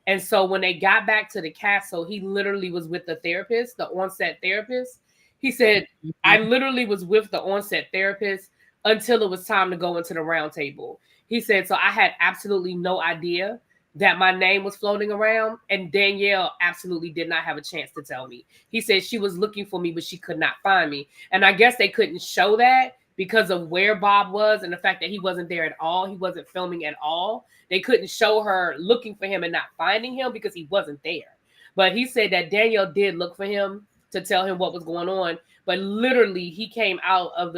And so when they got back to the castle, he literally was with the therapist, the on-set therapist. He said, I literally was with the on-set therapist until it was time to go into the round table. He said, so I had absolutely no idea that my name was floating around, and Danielle absolutely did not have a chance to tell me. He said she was looking for me, but she could not find me. And I guess they couldn't show that because of where Bob was and the fact that he wasn't there at all. He wasn't filming at all. They couldn't show her looking for him and not finding him because he wasn't there. But he said that Danielle did look for him to tell him what was going on. But literally, he came out of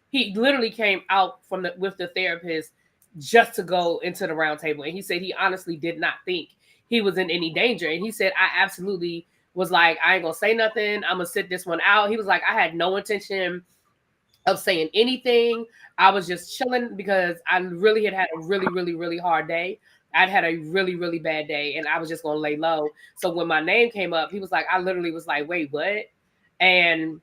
he literally came out from with the therapist just to go into the round table. And he said he honestly did not think he was in any danger. And he said, I absolutely was like, I ain't gonna say nothing. I'm gonna sit this one out. He was like, I had no intention of saying anything. I was just chilling because I really had a really, really, really hard day. I'd had a really, really bad day, and I was just gonna lay low. So when my name came up, he was like, I literally was like, wait, what? And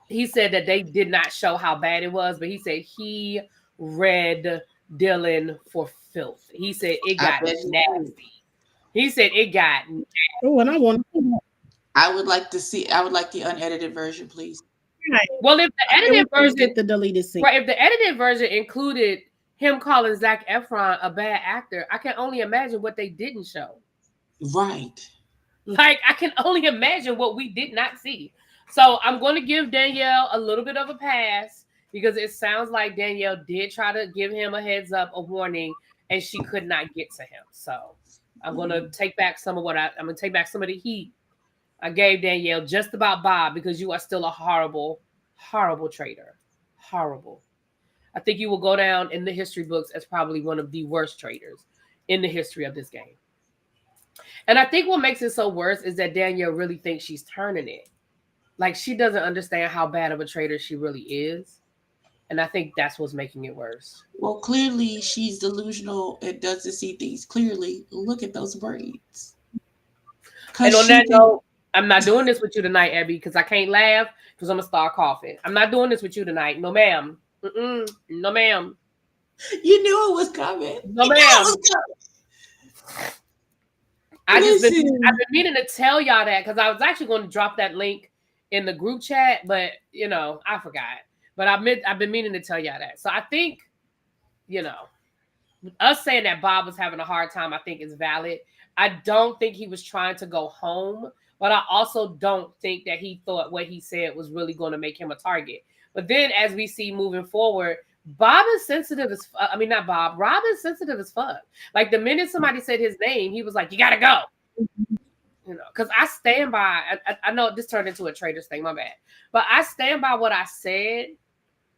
he said that they did not show how bad it was, but he said he read Dylan for filthy. He said it I got bet he did. nasty. He said it got. Oh, and I want I would like the unedited version, please. Well, if the edited version, get the deleted scene. right? If the edited version included him calling Zac Efron a bad actor, I can only imagine what they didn't show. Right. Like, I can only imagine what we did not see. So I'm going to give Danielle a little bit of a pass because it sounds like Danielle did try to give him a heads up, a warning, and she could not get to him. So I'm going to take back some of I'm going to take back some of the heat I gave Danielle just about Bob, because you are still a horrible, horrible traitor. Horrible. I think you will go down in the history books as probably one of the worst traitors in the history of this game. And I think what makes it so worse is that Danielle really thinks she's turning it. Like, she doesn't understand how bad of a traitor she really is. And I think that's what's making it worse. Well, clearly she's delusional and doesn't see things clearly. Look at those braids. And on that note, I'm not doing this with you tonight, Abby, because I can't laugh because I'm going to start coughing. I'm not doing this with you tonight. No, ma'am. No, ma'am. You knew it was coming. No, ma'am. I've been meaning to tell y'all that because I was actually going to drop that link in the group chat, but, I forgot. But I've been meaning to tell y'all that. So I think, us saying that Bob was having a hard time, I think is valid. I don't think he was trying to go home, but I also don't think that he thought what he said was really going to make him a target. But then as we see moving forward, Bob is sensitive as fuck. I mean, not Bob. Rob is sensitive as fuck. Like, the minute somebody said his name, he was like, you got to go. Because I stand by, I know this turned into a traitor's thing, my bad. But I stand by what I said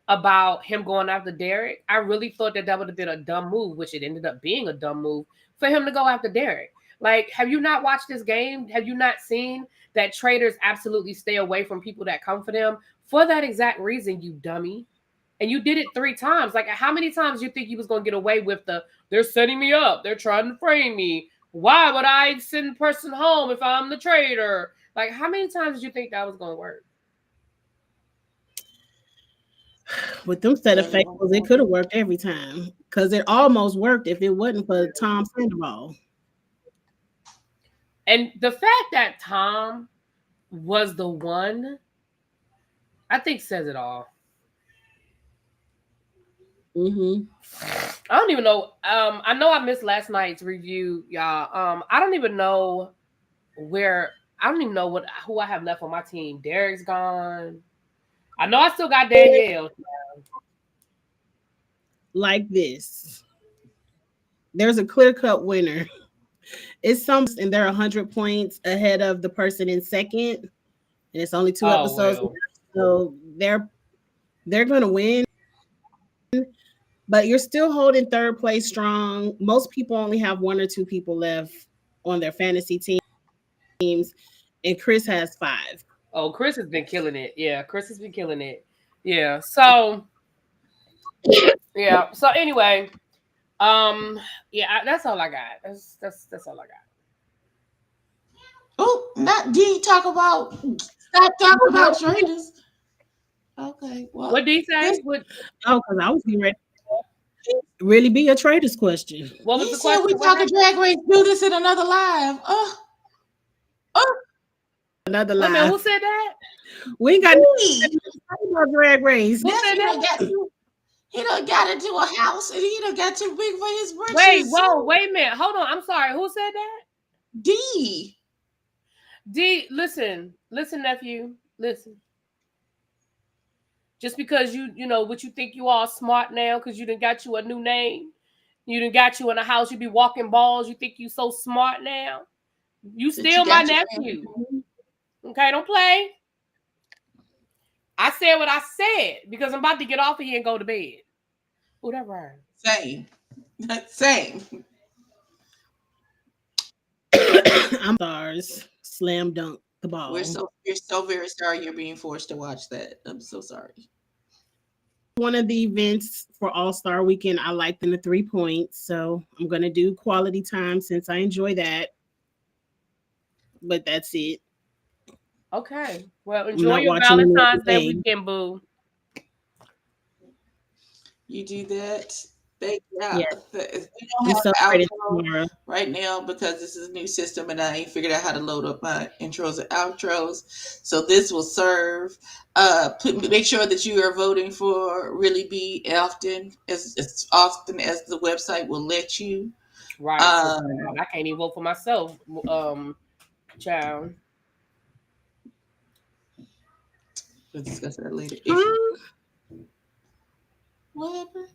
about him going after Derek. I really thought that would have been a dumb move, which it ended up being a dumb move for him to go after Derek. Like, have you not watched this game? Have you not seen that traitors absolutely stay away from people that come for them for that exact reason, you dummy? And you did it 3 times. Like, how many times do you think you was going to get away with they're setting me up, they're trying to frame me? Why would I send a person home if I'm the traitor? Like, how many times did you think that was going to work? With them set of fables, it could have worked every time because it almost worked if it wasn't for Tom Sandoval. And the fact that Tom was the one, I think, says it all. Mm-hmm. I don't even know. I know I missed last night's review, y'all. I don't even know who I have left on my team. Derek's gone. I know I still got Danielle. Like this. There's a clear-cut winner. It's and they're 100 points ahead of the person in second. And it's only 2 episodes. Well. So they're gonna win. But you're still holding third place strong. Most people only have 1 or 2 people left on their fantasy teams. And Chris has 5. Oh, Chris has been killing it. Yeah, Chris has been killing it. Yeah. So yeah. So anyway, that's all I got. That's all I got. Oh, not D talk about stop talking about traitors. Okay. Well, what D say? Because I was getting ready to really be a traitor's question. What was the question? We talking Drag Race. Do this in another live. Another live. Wait a minute, who said that? We ain't got no Drag Race. Who said that? He done got into a house and he done got too big for his britches. Wait a minute. Hold on. I'm sorry. Who said that? D, listen, nephew. Listen. Just because you know what you think you all smart now because you done got you a new name. You done got you in a house. You be walking balls. You think you so smart now. You still my nephew. Okay, don't play. I said what I said because I'm about to get off of here and go to bed. Whatever. Same. I'm stars. Slam dunk the ball. We're so very sorry you're being forced to watch that. I'm so sorry. One of the events for All-Star Weekend, I liked in the 3 points. So I'm going to do quality time since I enjoy that. But that's it. Okay. Well, enjoy your Valentine's Day weekend, boo. You do that. Thank you. Yeah, We don't we have the celebrated outro tomorrow. right now because this is a new system and I ain't figured out how to load up my intros and outros. So this will serve. Make sure that you are voting for Really Be often as the website will let you. Right. Because Um, I can't even vote for myself. Child. we'll discuss that later. If you Huh? whatever.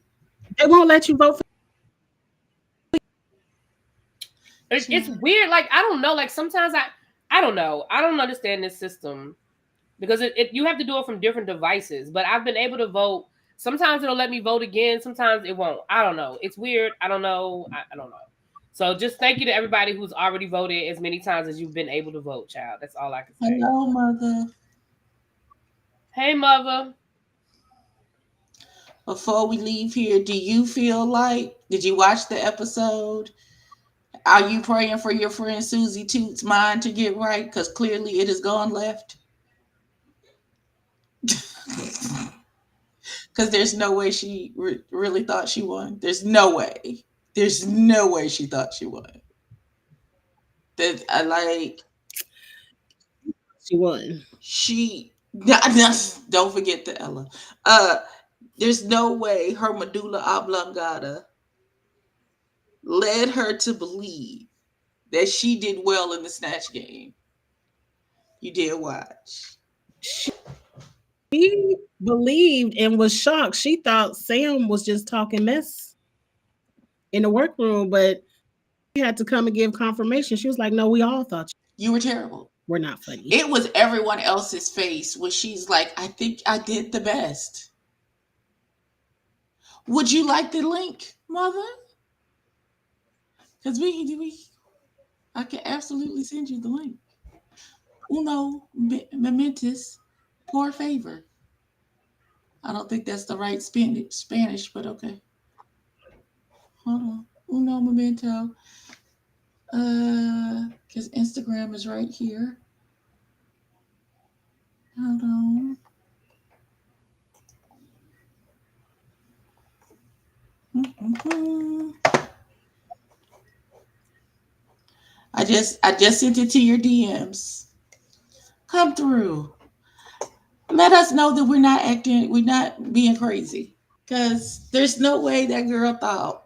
They won't let you vote for. It's weird. Like I don't know. Like sometimes I don't know. I don't understand this system because you have to do it from different devices. But I've been able to vote. Sometimes it'll let me vote again. Sometimes it won't. I don't know. It's weird. I don't know. I don't know. So just thank you to everybody who's already voted as many times as you've been able to vote, child. That's all I can say. Hello, mother. Hey, mother. Before we leave here, do you feel like did you watch the episode? Are you praying for your friend Susie Toots' mind to get right? Because clearly it has gone left. Because there's no way she really thought she won. There's no way. There's no way she thought she won. That I like She won. she. Don't forget the Ella. There's no way her medulla oblongata led her to believe that she did well in the snatch game. You did watch. She believed and was shocked. She thought Sam was just talking mess in the workroom, but she had to come and give confirmation. She was like, "No, we all thought You were terrible. we're not funny." It was everyone else's face when she's like, I think I did the best. Would you like the link, mother? Because I can absolutely send you the link. Uno momentus por favor. I don't think that's the right Spanish, but okay. Hold on. Uno momento. Because Instagram is right here. Hold on. Mm-hmm. I just sent it to your DMs. Come through. Let us know that we're not being crazy. Cause there's no way that girl thought.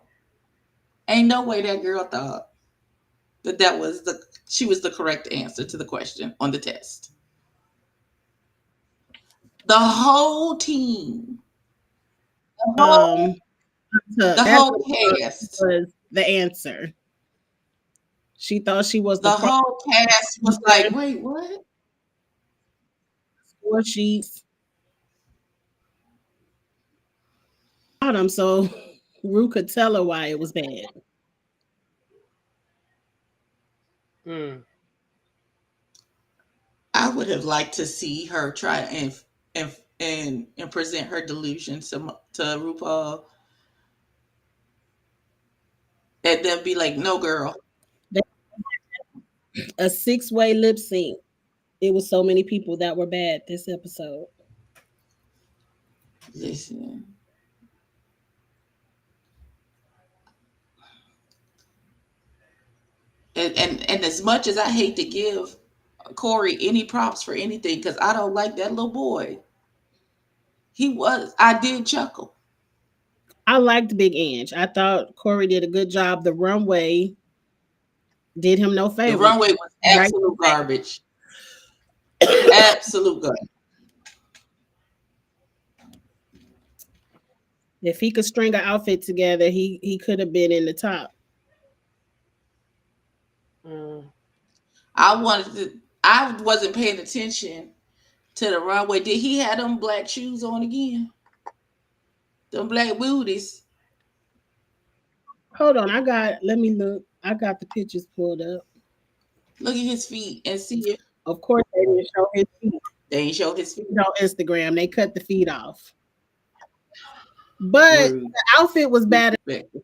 Ain't no way that girl thought that was she was the correct answer to the question on the test. The whole team, the whole, Um, so the that whole cast, was the answer. She thought she was the the whole cast was like, wait, what? score sheets. Bottom, so Rue could tell her why it was bad. Mm. I would have liked to see her try and present her delusions to RuPaul and then be like, no, girl, A 6-way lip sync. It was so many people that were bad this episode. listen. And as much as I hate to give Corey any props for anything, because I don't like that little boy, I did chuckle. I liked Big Ange. I thought Corey did a good job. The runway did him no The favor. runway was Right? absolute garbage. Absolute garbage. If he could string an outfit together, he could have been in the top. Mm. I wasn't paying attention to the runway. Did he have them black shoes on again? Them black booties. Hold on, let me look. I got the pictures pulled up. Look at his feet and see if Of course, they didn't show his feet they ain't show his feet. on Instagram. They cut the feet off. But Rude. the outfit was bad Disrespectful.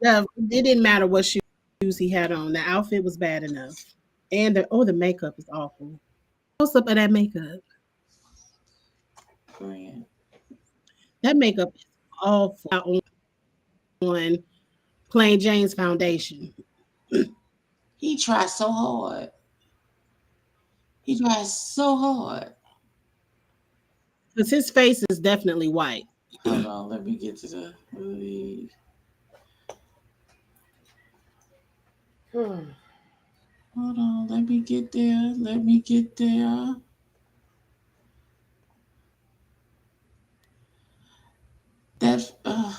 enough. It didn't matter what shoes he had on. The outfit was bad enough. And the makeup is awful. Close up of that makeup. Friend. That makeup is awful. on Plain Jane's foundation. He tries so hard. He tries so hard. Because his face is definitely white. Hold on, let me get to the movie. Hmm. Hold on, let me get there. Let me get there. That ugh.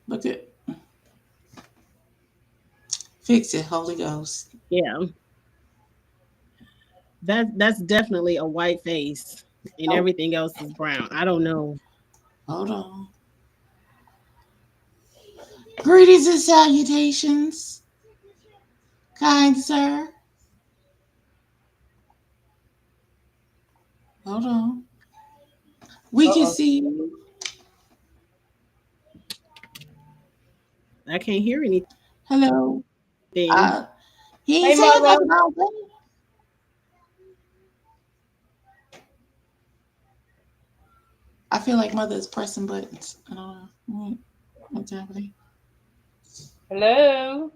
Look at fix it, Holy Ghost. Yeah. That's definitely a white face. And Oh, everything else is brown. I don't know. hold on. Greetings and salutations, kind sir. Hold on. We can Uh-oh. see you. I can't hear Hello. anything. Uh, he ain't Hey, saying mother. nothing about that. I feel like mother is pressing buttons. I don't know. What's happening? Hello.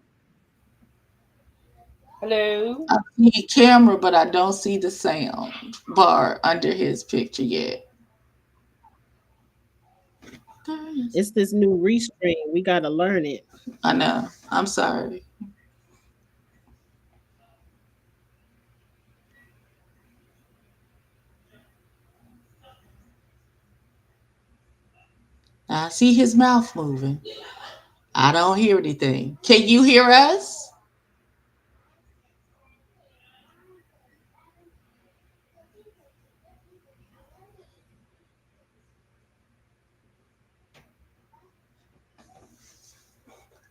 Hello. I see camera, but I don't see the sound bar under his picture yet. There it is. It's this new restring. We gotta learn it. I know. I'm sorry. I see his mouth moving. I don't hear anything. Can you hear us?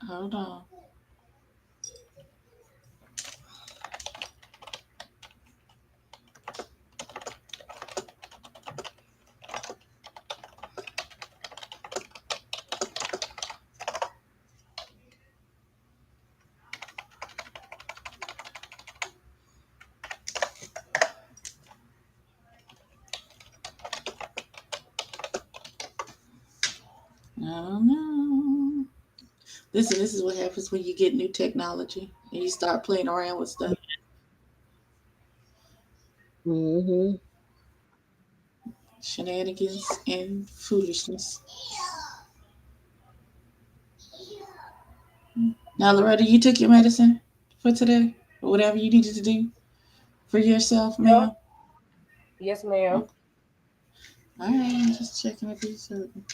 Hold on. I don't know. Listen, this is what happens when you get new technology and you start playing around with stuff. Hmm. Shenanigans and foolishness. Now, Loretta, you took your medicine for today? Or whatever you needed to do for yourself, Yep. ma'am? Yes, Oh, ma'am. all right, I'm just checking to be certain.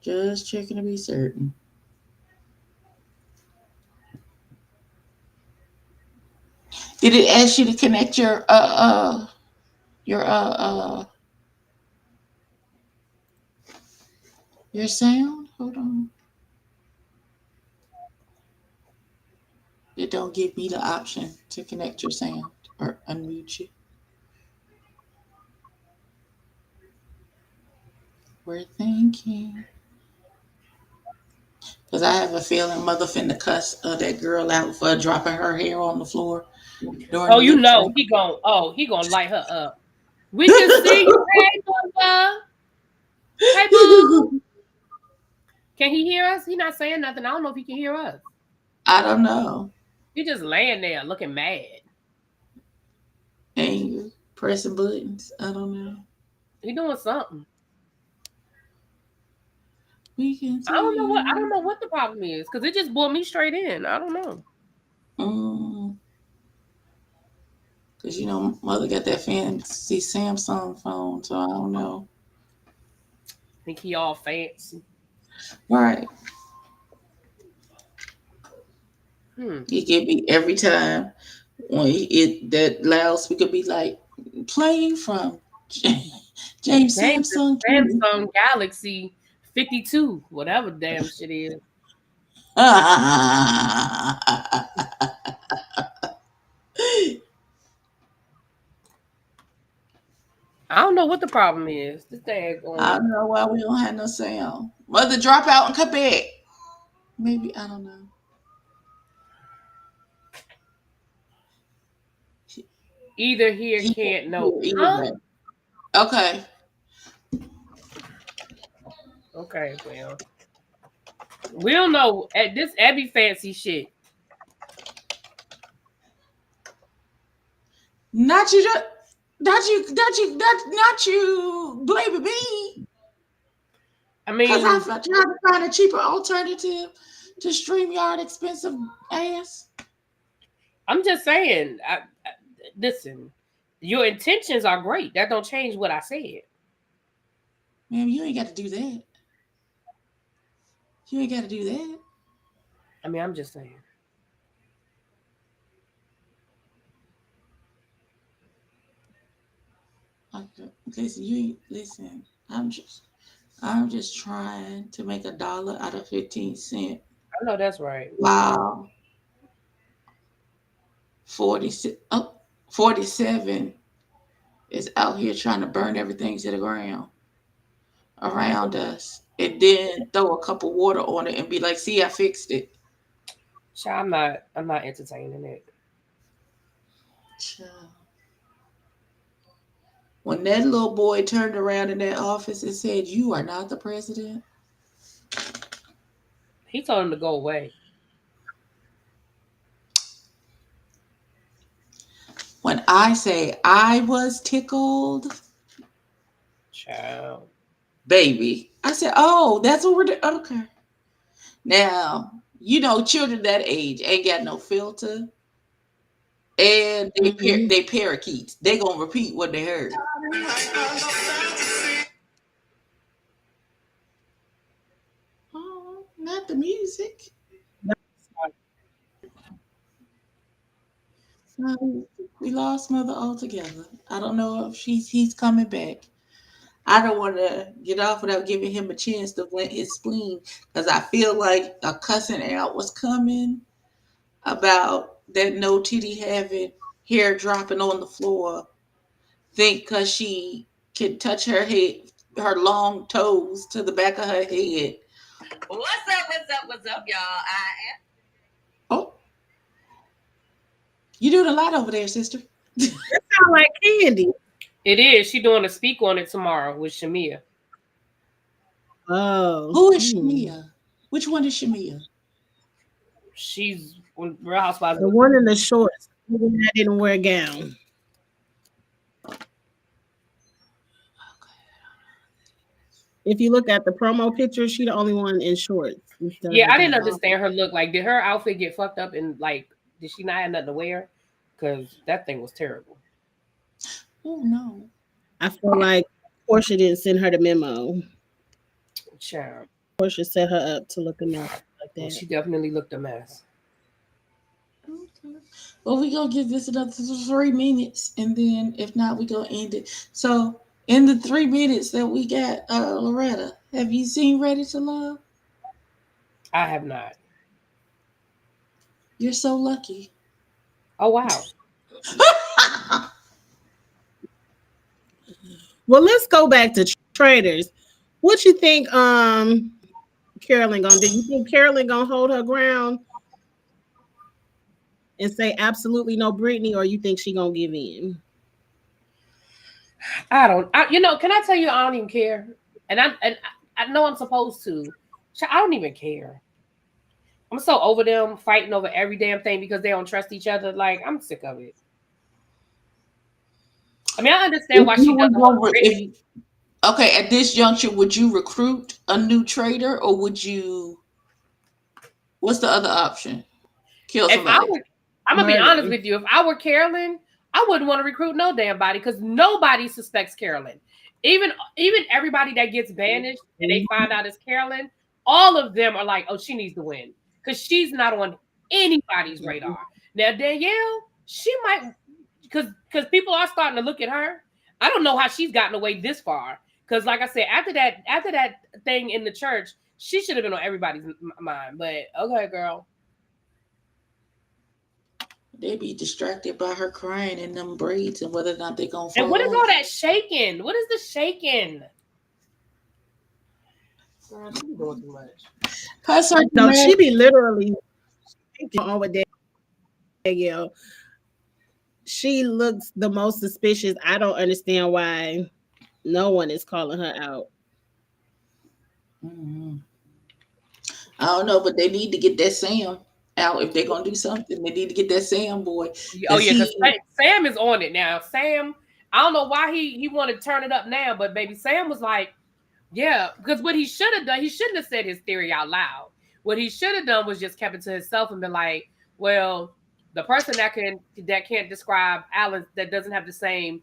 Just checking to be certain. Did it ask you to connect your your sound? Hold on. It don't give me the option to connect your sound or unmute you. We're thinking. Because I have a feeling mother finna cuss that girl out for dropping her hair on the floor during Oh, the you lip know sync. he gonna light her up. We can see you. Hey, mother. Hey, boo. Can he hear us? He not saying nothing. I don't know if he can hear us. I don't know. He just laying there looking mad. Anger, pressing buttons. I don't know. He doing something. We can I don't know what I see don't know what the problem is because it just brought me straight in. I don't know. you. Because you know, mother got that fancy Samsung phone, so I don't know. Think he all fancy. Right. Hmm. He get me every time when that loudspeaker be like playing from James James Samsung. Samsung Galaxy 52, whatever damn shit is. I don't know what the problem is. This thing I going. don't know why we don't have no sound. Mother, drop out and come back. Maybe I don't know. Either here, He can't, can't no. hear Huh? either. Okay. Okay, well. We don't know. This Abby fancy shit. Not you, not you, baby me. I Because mean, I tried to find a cheaper alternative to StreamYard expensive ass. I'm just saying. Listen, your intentions are great. That don't change what I said. Man, you ain't got to do that. You ain't got to do that. I mean, I'm just saying. Listen, you listen. I'm just trying to make $1 out of 15 cents. I know that's right. Wow. 47 is out here trying to burn everything to the ground around us and then throw a cup of water on it and be like, see, I fixed it. I'm not entertaining it. Child. When that little boy turned around in that office and said, you are not the president. He told him to go away. When I say I was tickled, Child. baby, I said, oh, that's what we're doing. Okay. Now, children that age ain't got no filter. And they parakeets. They gonna repeat what they heard. Oh, not the music. We lost mother altogether. I don't know if he's coming back. I don't want to get off without giving him a chance to vent his spleen because I feel like a cussing out was coming about that no titty having hair dropping on the floor. Think because she can touch her head, her long toes to the back of her head. What's up, y'all? Oh, you doing a lot over there, sister. That sound like Candy. It is. She doing a speak on it tomorrow with Shamia. Oh. Who is Shamia? Which one is Shamia? She's Real Housewives. The one in the shorts. The one that didn't wear a gown. If you look at the promo picture, she the only one in shorts. Yeah, I didn't understand her look. Like, did her outfit get fucked up and like, did she not have nothing to wear? Because that thing was terrible. Oh no. I feel like Portia didn't send her the memo. Child. Portia set her up to look a mess like that. Well, she definitely looked a mess. Okay. Well, we gonna give this another 3 minutes, and then if not, we gonna end it. So, in the 3 minutes that we got, Loretta, have you seen Ready to Love? I have not. You're so lucky. Oh wow. Well, let's go back to traders. What you think Carolyn gonna do? You think Carolyn gonna hold her ground and say absolutely no Brittany, or you think she gonna give in? Can I tell you I don't even care? And I know I'm supposed to. I don't even care. I'm so over them fighting over every damn thing because they don't trust each other. Like, I'm sick of it. I mean, I understand why she doesn't want Brittany. Okay, at this juncture, would you recruit a new trader, or would you? What's the other option? Kill somebody. I'm gonna be honest with you. If I were Carolyn, I wouldn't want to recruit no damn body because nobody suspects Carolyn. Even everybody that gets banished and they find out it's Carolyn, all of them are like, oh, she needs to win because she's not on anybody's radar. Now Danielle, she might because people are starting to look at her. I don't know how she's gotten away this far. Because, like I said, after that thing in the church, she should have been on everybody's mind. But okay, girl. They be distracted by her crying in them braids and whether or not they're gonna fall. And what is all that shaking? What is the shaking? Girl, she be doing too much. No, she be literally on with Danielle. She looks the most suspicious. I don't understand why no one is calling her out. Mm-hmm. I don't know, but they need to get that Sam out if they're gonna do something. They need to get that Sam boy Oh because yeah, because he. Sam is on it now. Sam, I don't know why he wanted to turn it up now, but baby Sam was like, yeah, because what he should have done, he shouldn't have said his theory out loud. What he should have done was just kept it to himself and been like, well, the person that can't describe Alan that doesn't have the same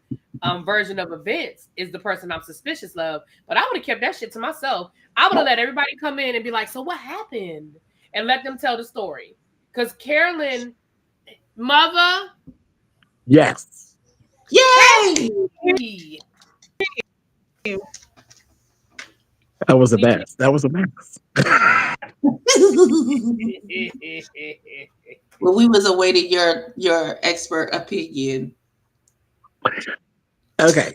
version of events is the person I'm suspicious of. But I would have kept that shit to myself. I would have let everybody come in and be like, so what happened? And let them tell the story. Because Carolyn, mother, Yes. Yay! hey, That was a we mess. That was a mess. Well, we was awaiting your expert opinion. Okay.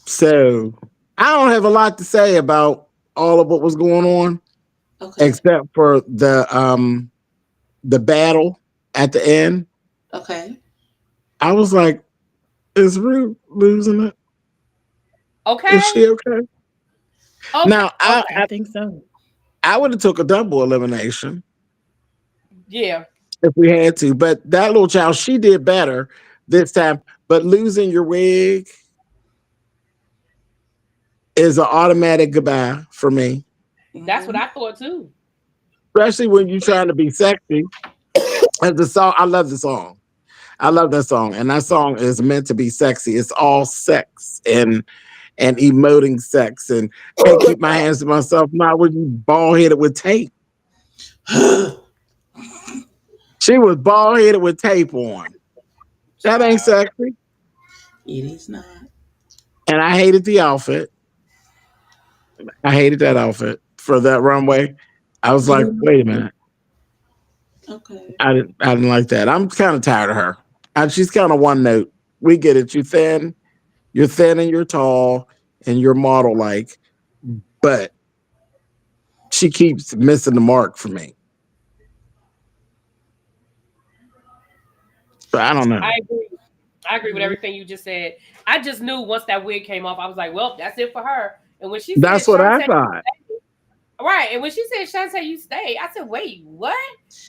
So I don't have a lot to say about all of what was going on, Okay. except for the battle at the end. Okay. I was like, is Rue losing it? Okay. Is she okay? Okay. Now I I I, think so. I would have took a double elimination Yeah. if we had to, but that little child, she did better this time. But losing your wig is an automatic goodbye for me, That's what Mm-hmm. I thought too. especially when you're trying to be sexy. And the song, I love the song. I love that song, and that song is meant to be sexy. It's all sex and emoting sex, and can't keep my hands to myself. Not with you bald headed with tape. She was bald headed with tape on. That ain't Child. sexy. It is not. And I hated the outfit. I hated that outfit for that runway. I was like, wait a minute. Okay. I didn't like that. I'm kind of tired of her. And she's kind of one note. We get it. You're thin and you're tall and you're model like, but she keeps missing the mark for me. But I don't I know. agree. I agree with everything you just said. I just knew once that wig came off, I was like, well, that's it for her. And when she said That's what I Shantae, thought. right, and when she said Shantae, you stay, I said, wait, what?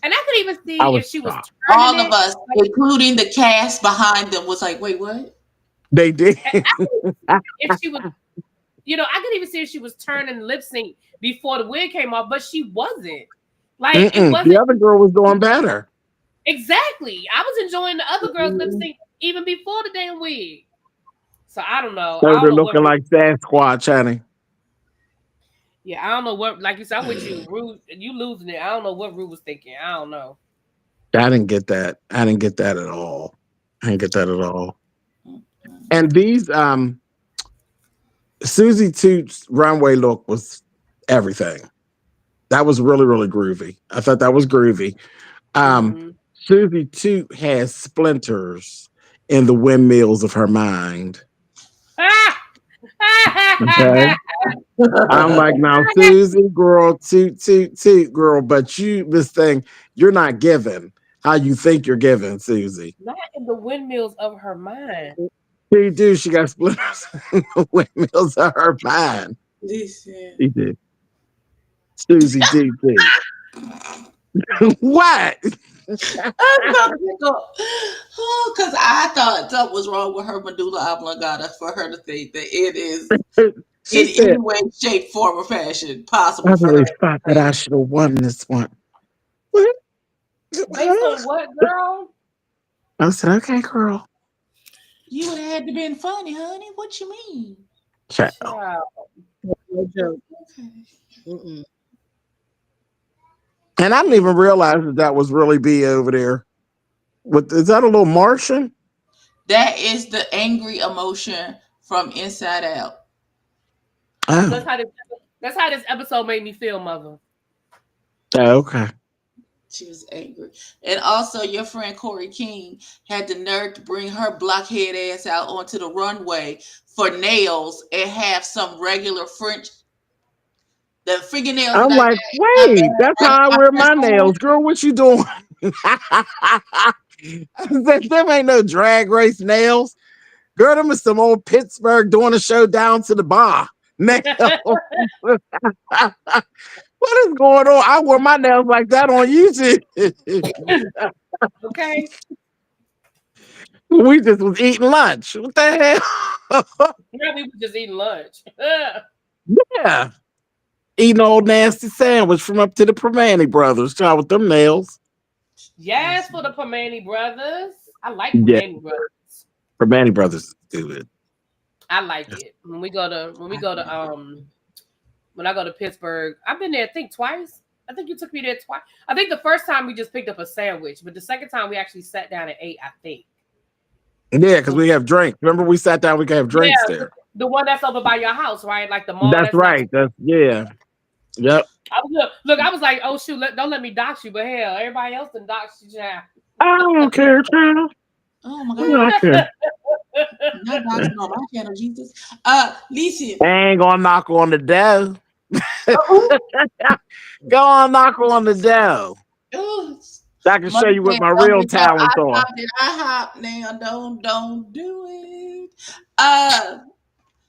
And I could even I see if was she was shocked. turning All of it. us, Like, including the cast behind them, was like, "Wait, what?" They did. I could if she was, I could even see if she was turning lip sync before the wig came off, but she wasn't. Like, it Mm-mm. The wasn't other girl was doing better. exactly. I was enjoying the other girl's lip sync even before the damn wig. So I don't know. I So don't they're know what looking like Sasquatch, honey. Yeah, I don't know what. Like you said, I'm with you. Rue, you losing it. I don't know what Rue was thinking. I don't know. I didn't get that. I didn't get that at all. I didn't get that at all. Mm-hmm. And these Susie Toots runway look was everything. That was really, really groovy. I thought that was groovy. Um, Mm-hmm. Susie Toot has splinters in the windmills of her mind. Okay. I'm like, now, Susie, girl, toot, toot, toot, girl, but this thing, you're not giving how you think you're giving, Susie. Not in the windmills of her mind. She do, she got splinters in the windmills of her mind. Listen. She did. Susie do, too. What? I'm so tickled. Oh, because I thought something was wrong with her medulla oblongata for her to think that it is She in any said, way, shape, form, or fashion possible I for her really to thought that I think. should have won this one. What? Based Huh? on what, girl? I said, okay, girl. You would have had to been funny, honey. What you mean? Ciao. Child. No joke. Okay. Mm-mm. And I didn't even realize that that was really B over there. Is that a little Martian? That is the angry emotion from Inside Out. That's Oh, how this. That's how this episode made me feel, mother. okay. She was angry. And also, your friend Corey King had the nerve to bring her blockhead ass out onto the runway for nails and have some regular French. The fingernails that I'm I like, got, wait, that's how I wear my nails. Girl, what you doing? I said, them ain't no drag race nails. Girl, them is some old Pittsburgh doing a show down to the bar. Nails. What is going on? I wore my nails like that on YouTube. Okay. We just was eating lunch. What the hell? Yeah, we were just eating lunch. Yeah. Eating old nasty sandwich from up to the Permane brothers. Try with them nails. Yes, for the Permane brothers. I like Yeah. Permane brothers. Permane brothers is good. I like it. When I go to Pittsburgh, I've been there I think twice. I think you took me there twice. I think the first time we just picked up a sandwich, but the second time we actually sat down and ate, I think. Yeah, because we have drinks. Remember we sat down, we could have drinks Yeah, there. the one that's over by your house, right? Like the mall. That's right. That's yeah. Yep. Look, I was like, oh shoot, don't let me dox you, but hell, everybody else done dox you, child. I don't care, child. Oh my I don't God. care. Not doxing on my channel, Jesus. Listen. I ain't gonna knock on the door. Oh, Go on, knock on the door. oh. I can show you what my Mother real said, "Don't talents I are. hop and I hop now. Don't do it.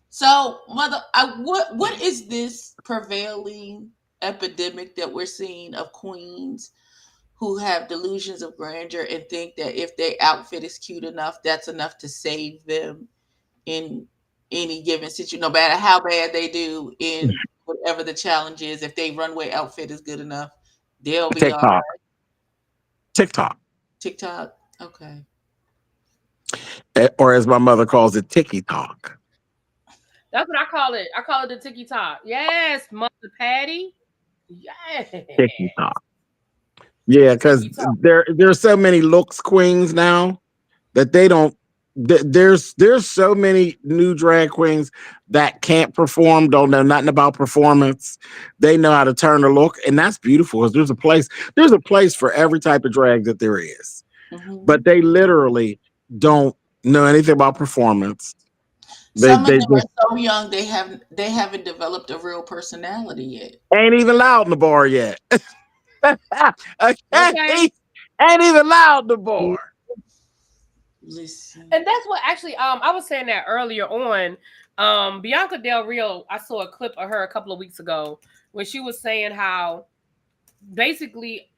So mother, what is this prevailing epidemic that we're seeing of queens who have delusions of grandeur and think that if their outfit is cute enough, that's enough to save them in any given situation, no matter how bad they do in whatever the challenge is. If they runway outfit is good enough, they'll be all TikTok. right. TikTok. TikTok, okay. Or as my mother calls it, Tiki Talk. That's what I call it. I call it the Tiki Talk. Yes, Mother Patty. Yes. Tiki Talk. Yeah, because there's so many looks queens now that they don't. There's so many new drag queens that can't perform, don't know nothing about performance. They know how to turn a look, and that's beautiful. Because there's a place for every type of drag that there is, but they literally don't know anything about performance. Some of They them are just so young they haven't developed a real personality yet. ain't even loud in the bar yet. Okay. Ain't even loud in the bar. Listen. And that's what actually I was saying that earlier on. Bianca Del Rio, I saw a clip of her a couple of weeks ago when she was saying how basically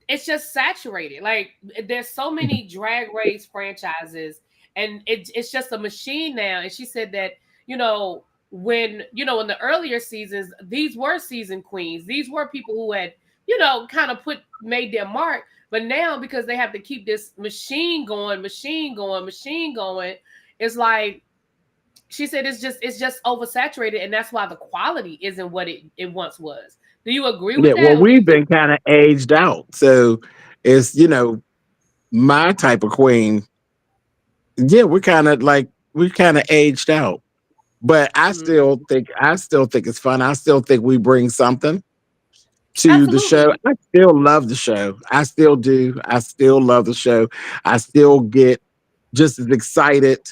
it's just saturated. Like there's so many drag race franchises and it's just a machine now. And she said that, when in the earlier seasons, these were seasoned queens. These were people who had, kind of made their mark. But now, because they have to keep this machine going, it's like she said it's just oversaturated, and that's why the quality isn't what it once was. Do you agree with that? Well, we've been kind of aged out, so it's my type of queen. Yeah, we're kind of aged out, but I still think it's fun. I still think we bring something to the show. I still love the show. I still do. I still love the show. I still get just as excited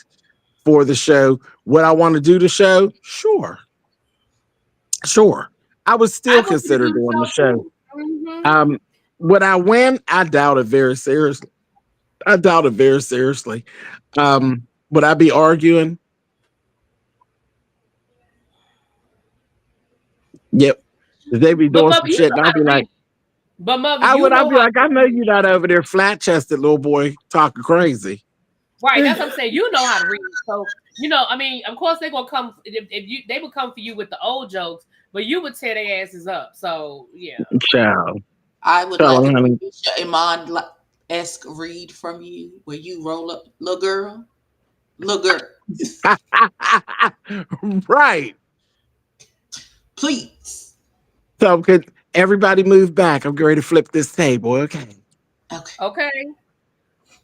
for the show. Would I want to do the show? Sure. I would still consider doing the show. Mm-hmm. Would I win? I doubt it very seriously. Would I be arguing? Yep. They be doing some shit, and I'll be like, I'll be like, I know you're not over there flat chested little boy talking crazy. Right, that's what I'm saying. You know how to read. So, of course they're gonna come they would come for you with the old jokes, but you would tear their asses up. So yeah. Child. I would like a Misha Iman-esque read from you where you roll up, little girl. Right. Please. So could everybody move back? I'm ready to flip this table. Okay.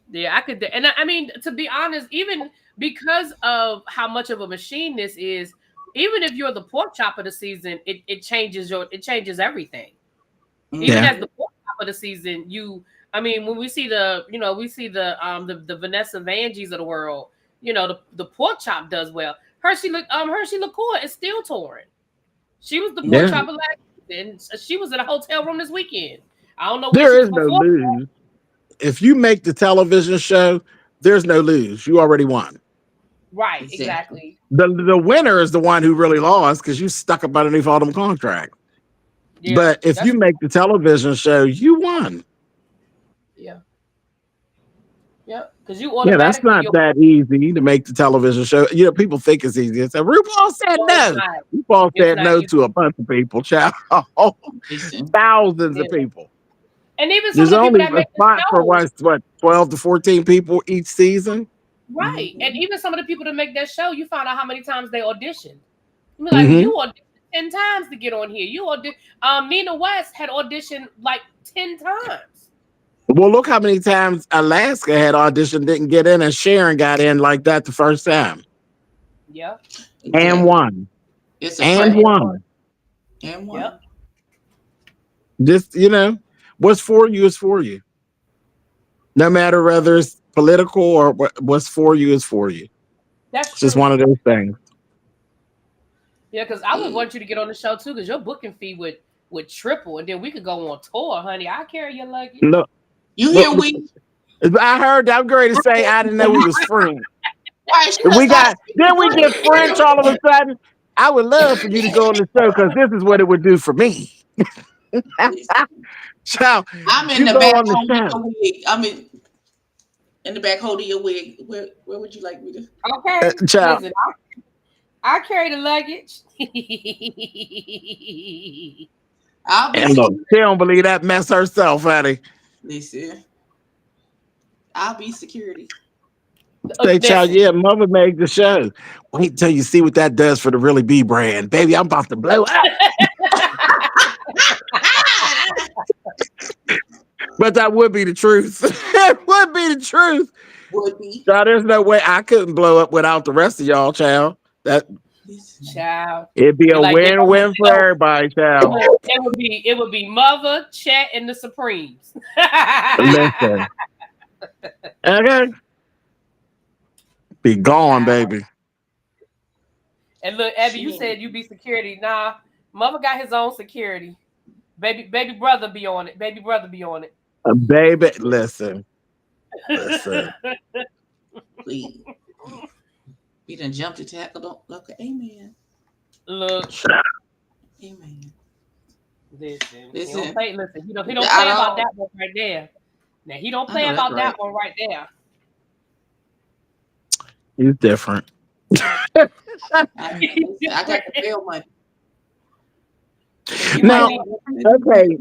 Yeah, I could. And I mean, to be honest, even because of how much of a machine this is, even if you're the pork chop of the season, it changes everything. Even as the pork chop of the season, when we see the Vanessa Vanjis of the world, the pork chop does well. Hershey LaCour is still touring. She was the pork chop of last season. She was in a hotel room this weekend. I don't know there is no news. if you make the television show, there's no lose. You already won. Right, exactly. The winner is the one who really lost because you stuck up underneath all them contracts. Yeah, But if you make the television show, you won. yeah, yeah, because you Yeah, that's automatically not that easy to make the television show. You know, people think it's easy. So RuPaul said no, it's no. not. RuPaul It's said not no easy. to a bunch of people, child. Listen, Thousands of Yeah. people. And even some There's of the people only that a make the spot for show, what 12 to 14 people each season. right? And even some of the people that make that show, you find out how many times they auditioned. You be like, well, Mm-hmm. you auditioned 10 times to get on here. Nina West had auditioned like 10 times. Well, look how many times Alaska had auditioned, didn't get in, and Sharon got in like that the first time. Yeah. And exactly. won. It's a And fact. won. And one. Yep. Just, what's for you is for you. No matter whether it's political or what's for you is for you. That's It's just true. one of those things. Yeah, because I would want you to get on the show too, because your booking fee would triple, and then we could go on tour, honey. I carry your luggage. Look, You hear we? I heard that. I'm going to say I didn't know we was friends. Right, We get French all of a sudden. I would love for you to go on the show because this is what it would do for me. Child, I'm in you the go back on the holding show. your wig. I'm in the back holding your wig. Where would you like me to? Okay. Child. Listen, I carry the luggage. I'll be And look, security. she don't believe that mess herself, honey. Listen, I'll be security. Say, child, Listen. yeah, mother made the show. Wait till you see what that does for the Really Be brand. Baby, I'm about to blow up. But that would be the truth. It would be the truth. Would be. Child, there's no way I couldn't blow up without the rest of y'all, child. Child. It'd be a Like, win-win for everybody, child. It would be Mother, Chet, and the Supremes. Listen. Okay. Be gone, baby. And look, Abby, you said you be security. Nah, Mother got his own security. Baby brother be on it. Baby brother be on it. Baby, listen. Please. We done jumped the tackle. Don't look. Amen. Look. Amen. Listen. He Listen. don't play about that one right there. Now he don't play about that one right there. He's different. I got the bail money. Now, okay.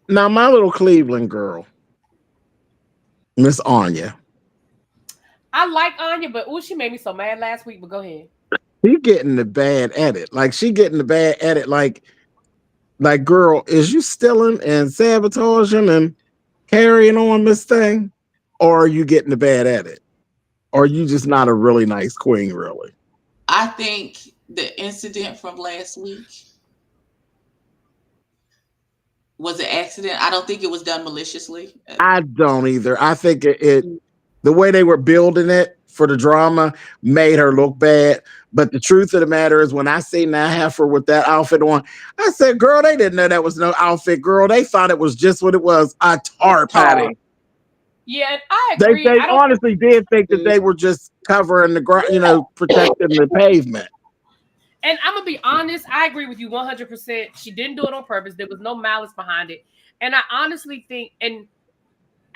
Now, my little Cleveland girl, Miss Anya. I like Anya, but she made me so mad last week. But go ahead. She getting the bad edit. Like, she getting the bad edit. Like, girl, is you stealing and sabotaging and carrying on this thing? Or are you getting the bad edit? Or are you just not a really nice queen, really? I think the incident from last week was an accident. I don't think it was done maliciously. I don't either. I think the way they were building it for the drama made her look bad. But the truth of the matter is, when I seen that heifer with that outfit on, I said, girl, they didn't know that was no outfit, girl. They thought it was just what it was, a tarp, honey. Yeah, and I agree. They honestly did think that they were just covering the ground, protecting the pavement. And I'm gonna be honest, I agree with you 100%. She didn't do it on purpose. There was no malice behind it. And I honestly think, and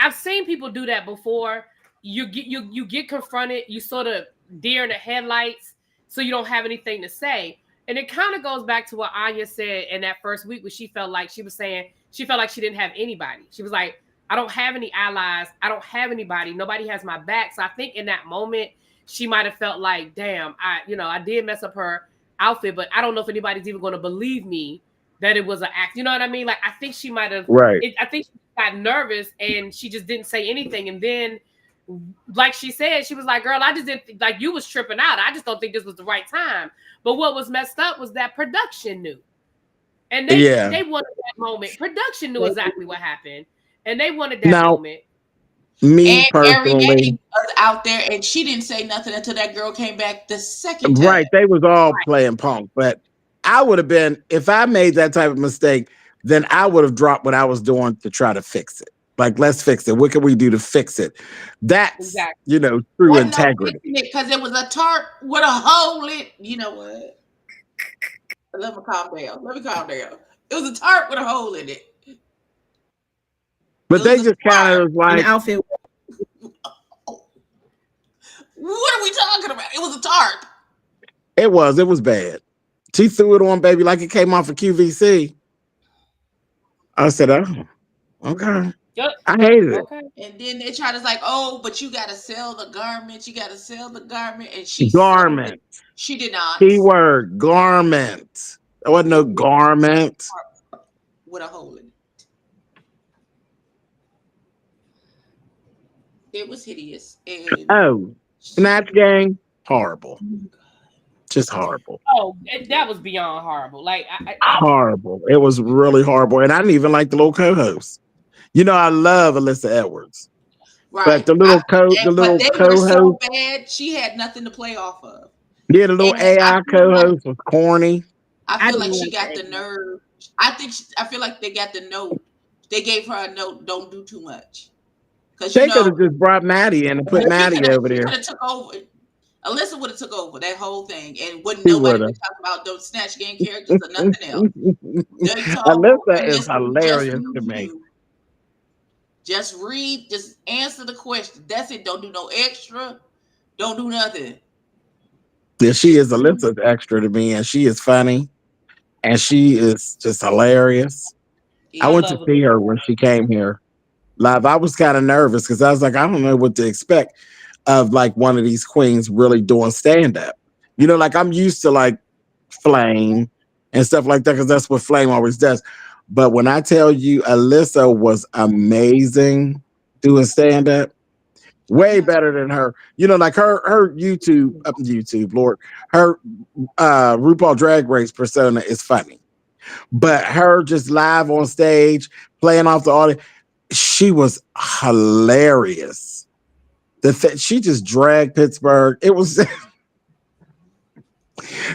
I've seen people do that before. You get confronted, you sort of deer in the headlights, so you don't have anything to say. And it kind of goes back to what Anya said in that first week, where she felt like she didn't have anybody. She was like, I don't have any allies. I don't have anybody. Nobody has my back. So I think in that moment, she might have felt like, damn, I did mess up her outfit, but I don't know if anybody's even going to believe me that it was an act. You know what I mean? Like, I think she might have, right. I think she got nervous and she just didn't say anything. And then, like she said, she was like, girl, I just didn't think, like, you was tripping out. I just don't think this was the right time. But what was messed up was that production knew. And they wanted that moment. Production knew exactly what happened. And they wanted that moment. Me personally, Ariane was out there, and she didn't say nothing until that girl came back the second time. Right, they was all playing punk. But I would have been, if I made that type of mistake, then I would have dropped what I was doing to try to fix it. Like, let's fix it. What can we do to fix it? That's, Exactly. true Wasn't no integrity. fixing it because it was a tarp with a hole in. You know what? Let me calm down. Let me calm down. It was a tarp with a hole in it. It But they was a just kind of tarp. was And the like, outfit. What are we talking about? It was a tarp. it was bad. She threw it on, baby, like it came off of QVC. I said, oh, okay. Yep. I hated it. Okay. And then they tried to like, oh, but you gotta sell the garment. You gotta sell the garment, and she sold it. Garment. She did not. Keyword garment. There wasn't no garment. With a hole in it. It was hideous, and Oh, Snatch Game, horrible. Just horrible. Oh, that was beyond horrible. Like Horrible. It was really horrible. And I didn't even like the little co-host. I love Alyssa Edwards. But right. the little the But little they were so co-host, bad. She had nothing to play off of, yeah, the little and I AI feel like co-host was corny. I like didn't she like got the that. nerve. I feel like they got the note. They gave her a note. Don't do too much, because They could have just brought Maddie in and put Maddie over she there. could have took over. Alyssa would have took over that whole thing, and wouldn't She nobody would be have. talking about those Snatch Game characters or nothing else. They talk, Alyssa and is this will just hilarious to use me. you. Just read, just answer the question. That's it. Don't do no extra. Don't do nothing. Yeah, she is Alyssa's extra to me, and she is funny, and she is just hilarious. I I Yeah. went to love see her Olivia. when she came here live. I was kind of nervous because I was like, I don't know what to expect of like one of these queens really doing stand up. Like I'm used to like Flame and stuff like that because that's what Flame always does. But when I tell you, Alyssa was amazing doing stand up, way Yeah. better than her. Like her YouTube, Lord, her RuPaul Drag Race persona is funny, but her just live on stage playing off the audience, she was hilarious. She just dragged Pittsburgh. It was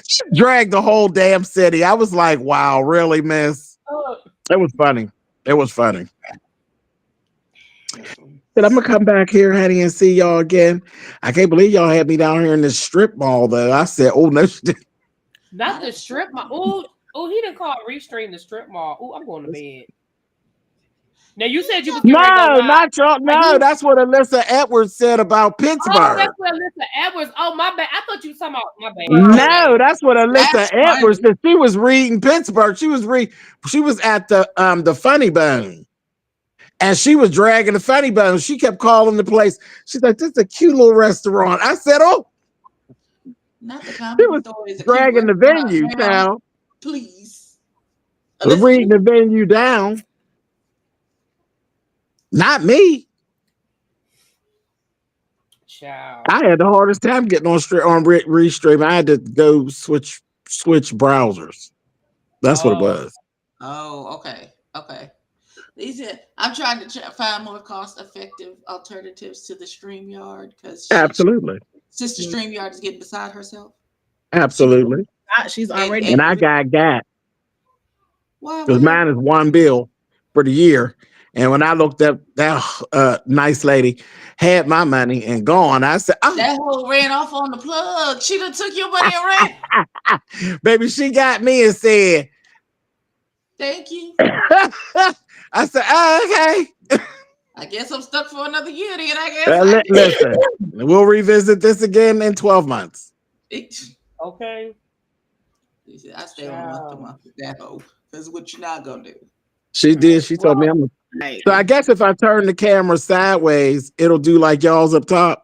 she dragged the whole damn city. I was like, wow, really, miss? Oh, It was funny. It was funny. But I'm gonna come back here, honey, and see y'all again. I can't believe y'all had me down here in this strip mall, though. I said, oh no, she didn't. not the strip mall. Oh, he didn't call Restream the strip mall. Oh, I'm going to bed. Now you said you was getting ready to go No, live. not y'all. Are No, you? that's what Alyssa Edwards said about Oh, that's Pittsburgh. what Alyssa Edwards. Oh, my bad. I thought you were talking about my bad. My Well, No, bad. that's what Alyssa that's Edwards funny. said. She was reading Pittsburgh. She was at the Funny Bone. And she was dragging the Funny Bone. She kept calling the place. She's like, this is a cute little restaurant. I said, oh, Not the she comedy was store is a cute dragging the restaurant, venue, ma'am. child. Please. Alyssa, Reading the please. venue down. Not me. Child. I had the hardest time getting on Restream. I had to go switch browsers. That's what it Oh, was. Oh, okay. Okay. These are, I'm trying to find more cost effective alternatives to the StreamYard because Absolutely. Sister StreamYard is getting beside herself. She Absolutely. she's And already And I and got what because happened? mine is one bill for the year. And when I looked up, that nice lady had my money and gone. I said, "Oh, That hoe ran off on the plug. She done took your money and ran. baby, she got me and said." Thank you. I said, "Oh, okay." I guess I'm stuck for another year then, I guess. Listen, we'll revisit this again in 12 months. okay. I stay on month to Child. month with that hoe. Because what you not gonna do? She did. She told me Well, I'm. right. So I guess if I turn the camera sideways, it'll do like y'all's up top,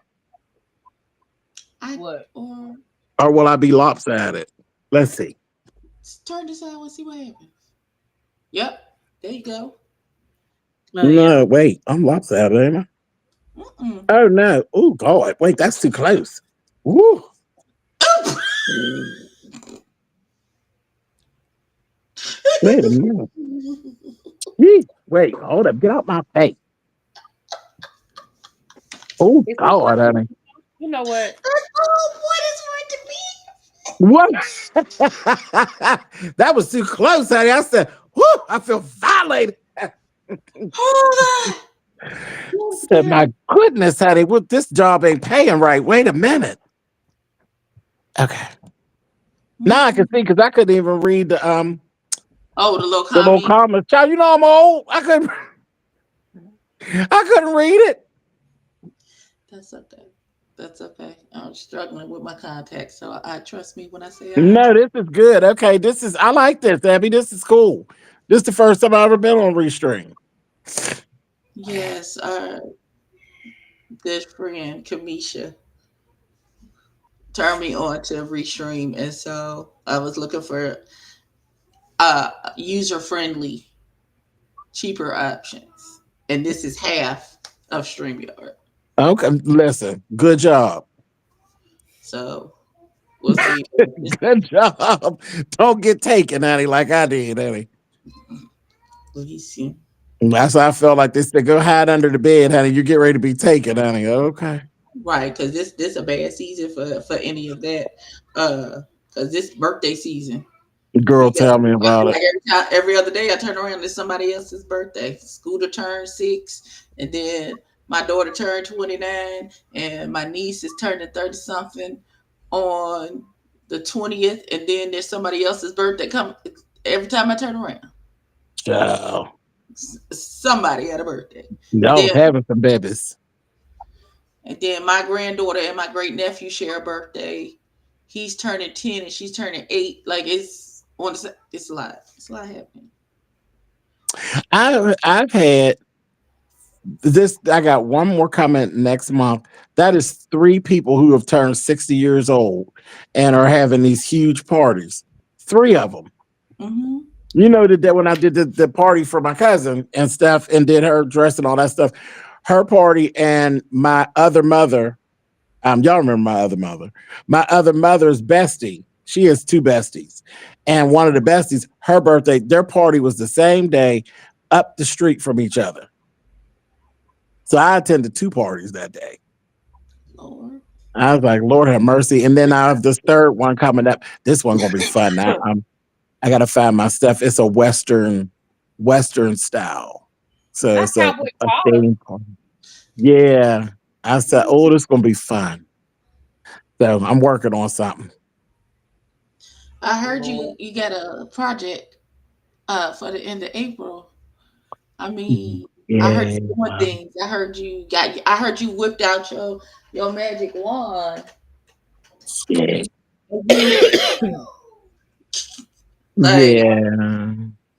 I what? or will I be lopsided? Let's see. turn this out and see what happens. Yep. There you go. Oh yeah. No, wait, I'm lopsided, am I? Mm-mm. Oh no. Oh God. Wait, that's too close. Woo. Wait a minute. Wait, hold up. Get out my face. Oh It's a God, honey. You know what? Oh, what is going to be? What? That was too close, honey. I said, whoo, I feel violated. Hold on. Said, my goodness, honey, what this job ain't paying right. Wait a minute. Okay. Now I can see because I couldn't even read Oh, the little the little comment. comments. Child, you know I'm old. I couldn't read it. That's okay. That's okay. I'm struggling with my contacts, so I trust me when I say I. No, this is good. Okay, I like this, Abby. This is cool. This is the first time I've ever been on Restream. Yes, our good friend Kamisha turned me on to Restream, and so I was looking for user friendly, cheaper options, and this is half of StreamYard. Okay, listen, good job. So we'll see. Good job. Don't get taken, honey, like I did, honey. Let me see. That's why I felt like this to go hide under the bed, honey. You get ready to be taken, honey. Okay. Right, because this a bad season for any of that. Because this birthday season, Girl, you got tell me I feel about it. like every other day I turn around, it's somebody else's birthday. Scooter turned 6, and then my daughter turned 29, and my niece is turning 30 something on the 20th, and then there's somebody else's birthday come every time I turn around. Child. Somebody had a birthday. And No, then having some babies. my granddaughter and my great nephew share a birthday. He's turning 10 and she's turning 8. Like it's a lot. It's a lot happening. I've had this. I got one more comment next month. That is 3 people who have turned 60 years old and are having these huge parties. 3 of them. Mm-hmm. You know that when I did the party for my cousin and stuff and did her dress and all that stuff, her party and my other mother, y'all remember my other mother. My other mother's bestie, she has 2 besties. And one of the besties, her birthday, their party was the same day up the street from each other. So I attended 2 parties that day. Lord. I was like, Lord have mercy. And then I have this third one coming up. This one gonna be fun. Now I gotta find my stuff. It's a Western style. So Not it's a, Cowboy a Carter. theme party. Yeah. I said, oh, this is gonna be fun. So I'm working on something. I heard Lord. you got a project for the end of April. I mean, I heard Yeah. you doing things. I heard you whipped out your magic wand. Yeah. And you like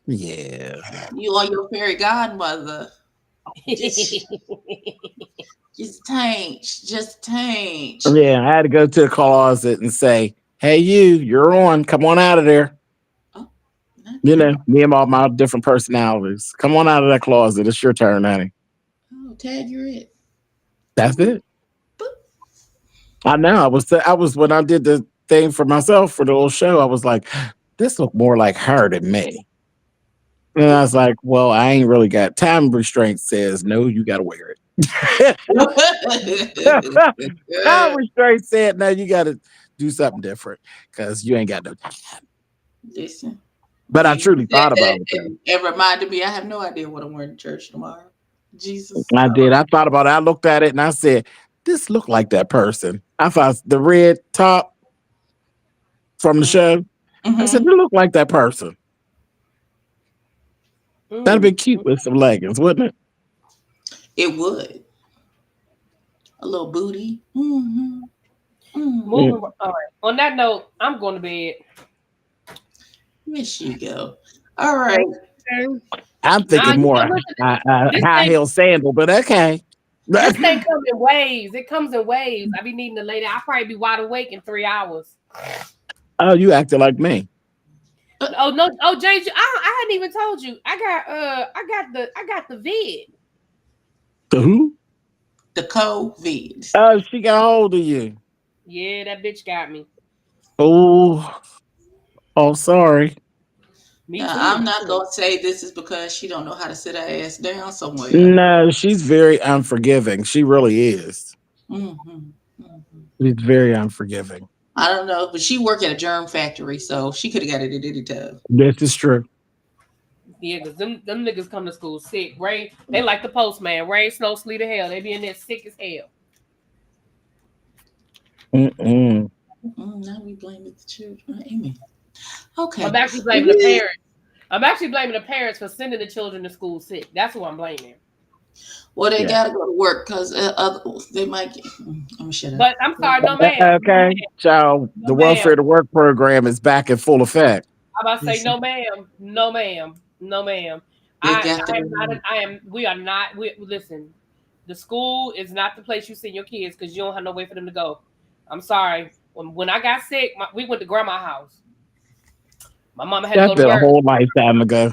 Yeah. Yeah. you are your fairy godmother. Just just tange. Yeah. I had to go to the closet and say, hey, you're on. Come on out of there. Oh, not You you. know, me and all my different personalities. Come on out of that closet. It's your turn, honey. Oh, tag, you're it. That's Boop, it. boop. I know. I was when I did the thing for myself for the little show. I was like, this looked more like her than me. And I was like, well, I ain't really got time restraint says no, you gotta wear it. Time restraint said no, you gotta do something different because you ain't got no time. Listen, But I you truly said thought that about it though. and it reminded me I have no idea what I'm wearing to church tomorrow. Jesus. I did. I thought about it. I looked at it and I said, this looked like that person. I thought the red top from the show. I said, Mm-hmm. it looked like that person. That'd be Mm. cute with some leggings, wouldn't it? It would. A little booty. Mm-hmm. Mm-hmm. Mm. Moving. All right. On that note, I'm going to bed. Here she go. All right. Okay. I'm Nah, thinking you more know, listen, this high thing, heel sandal, but okay. this thing comes in waves. It comes in waves. I be needing to lay down. I'll probably be wide awake in 3 hours. Oh, you acting like me. Oh no! Oh, James, I hadn't even told you. I got the vid. The who? The COVID. Oh, she got hold of you. Yeah, that bitch got me. Oh, oh, sorry. Me Yeah, too. I'm not gonna say this is because she don't know how to sit her ass down somewhere. No, she's very unforgiving. She really is. Mm-hmm. Mm-hmm. She's very unforgiving. I don't know, but she work at a germ factory, so she could have got it at any time. This is true. Yeah, because them niggas come to school sick. Rain, they like the postman. Rain, snow, sleet, or hell. They be in there sick as hell. Mm-mm. Now we blame the children. Amen. Okay. I'm actually blaming the parents. I'm actually blaming the parents for sending the children to school sick. That's who I'm blaming. Well, they Yeah. gotta go to work because they might get. I'm gonna shut up. But I'm sorry, no ma'am. Okay, so No the ma'am. welfare to work program is back in full effect. I'm about to say Listen, no ma'am. No ma'am. No ma'am. they I got to I am not go. I am we are not we listen. The school is not the place you send your kids because you don't have no way for them to go. I'm sorry. When I got sick, we went to grandma's house. My mama had to That's go to been a work. whole lifetime ago.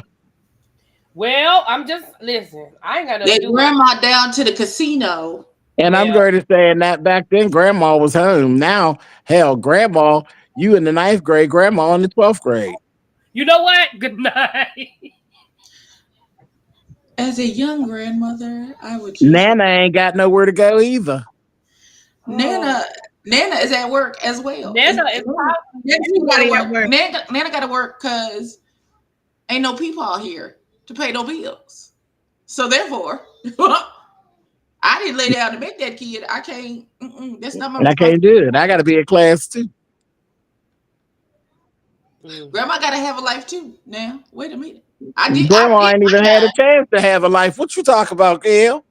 Well, I'm just listen. I ain't got nothing Their to do with it. grandma down to the casino. And I'm Well, going to say that back then, grandma was home. Now, hell, grandma, you in the ninth grade, grandma in the 12th grade. you know what? Good night. As a young grandmother, I would just Nana ain't got nowhere to go either. Nana. Oh, Nana is at work as well. Nana is Nana gotta Everybody at work. work. Nana gotta work because ain't no people out here to pay no bills. So therefore, I didn't lay down to make that kid. I can't. That's not my And I can't do it. I got to be in class too. mm. Grandma got to have a life too. Now, wait a minute. I Grandma did ain't my even had a time. chance to have a life. What you talk about, Gail?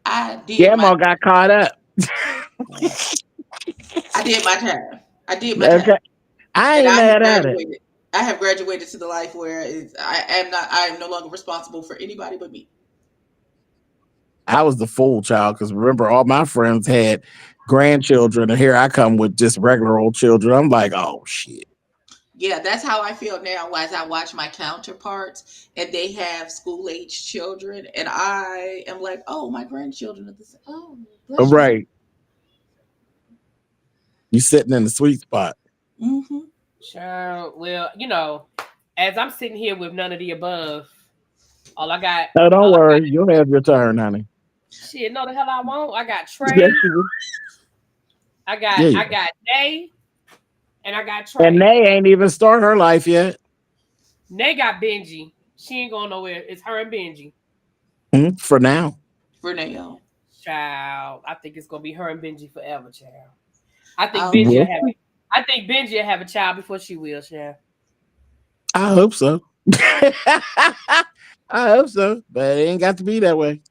I did my. Grandma got caught up. I did my time. I did my time, Okay. I and ain't I have mad at it. graduated. I have graduated to the life where I am not. I am no longer responsible for anybody but me. I was the fool child because remember, all my friends had grandchildren, and here I come with just regular old children. I'm like, oh shit. Yeah, that's how I feel now as I watch my counterparts and they have school age children, and I am like, oh, my grandchildren are the same. Oh, bless you. Right. You sitting in the sweet spot. Mm-hmm. Sure. Well, as I'm sitting here with none of the above, all I got, No, don't all I got, worry. You'll have your turn, honey. shit, know the hell I want. I got Yes, Trey, you will. I got, Yeah. I got Nay, and I got And Trey. they ain't even start her life yet. Nay got Benji. She ain't going nowhere. It's her and Benji. For now. For now. Child, I think it's gonna be her and Benji forever, child. I think Um, Benji will Well, have it. I think Benji will have a child before she will, child. I hope so. I hope so. But it ain't got to be that way.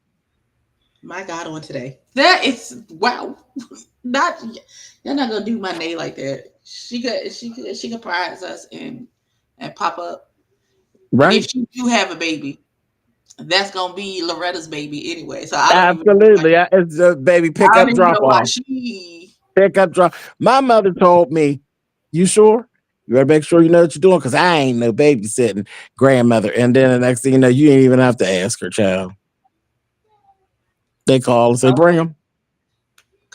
my God, on today. That is wow. Not you're not gonna do my name like that. She could prize us and pop up. And if Right? she do have a baby, that's gonna be Loretta's baby anyway. So I don't even know why Absolutely. It's just baby I pick don't up, even drop know why off. she. Pick up, drop. My mother told me, you sure? You better make sure you know what you're doing because I ain't no babysitting grandmother. And then the next thing you know, you ain't even have to ask her, child. They call and say, bring them.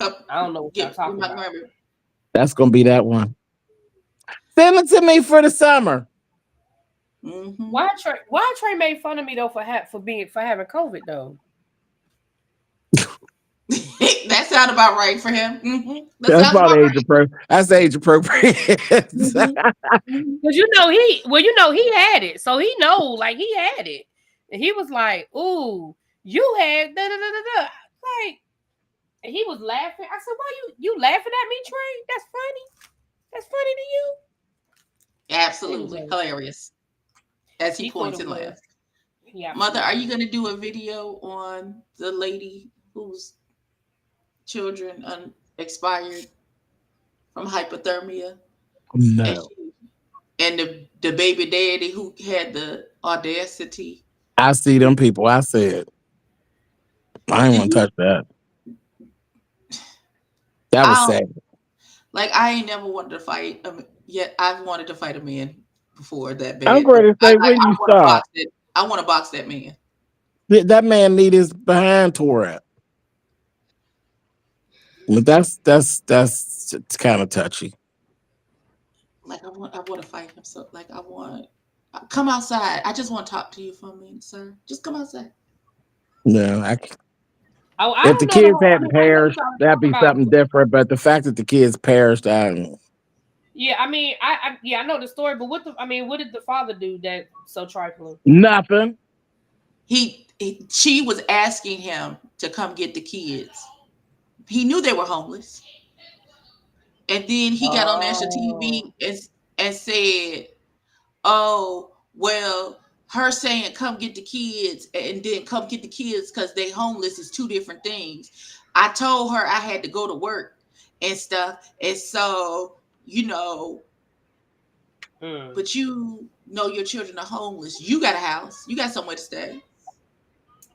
I don't know what y'all Get talking my about. grandma. That's going to be that one. Send it to me for the summer. Mm-hmm. Why Trey made fun of me though for having COVID though? That sounds about right for him. Mm-hmm. That That's sounds about about age right. appropriate. That's age appropriate. Mm-hmm. Mm-hmm. Because he had it, so he know like he had it, and he was like, "Ooh, you had da da da da da." Like, and he was laughing. I said, "Why you laughing at me, Trey? That's funny. That's funny to you." Absolutely Anyway, hilarious. As he he thought points it and was. laughs. He Mother, are absolutely you was. going to do a video on the lady whose children expired from hypothermia, and No. she, and the baby daddy who had the audacity? I see them people. I said, I ain't Do want to you? touch that. That was I sad. like. I ain't never wanted to fight. Yet I've wanted to fight a man before that I'm bad. going to say, I when you want to stop, box it. I want to box that man. that man need his behind tore up. But that's kind of touchy. Like I want to fight him. So like I want. Come outside. I just want to talk to you for a minute, sir. Just come outside. No, I if don't the know the kids whole. I hadn't mean, I know what perished, y'all that'd talking be about. something different. But the fact that the kids perished, I don't know. Yeah, I mean, I know the story, but what did the father do that so trifling? Nothing. She was asking him to come get the kids. He knew they were homeless. And then he got on national Oh. TV and said, "Oh, well, her saying come get the kids and then come get the kids because they homeless is two different things. I told her I had to go to work and stuff, and so you know, Mm. but you know your children are homeless. You got a house, you got somewhere to stay.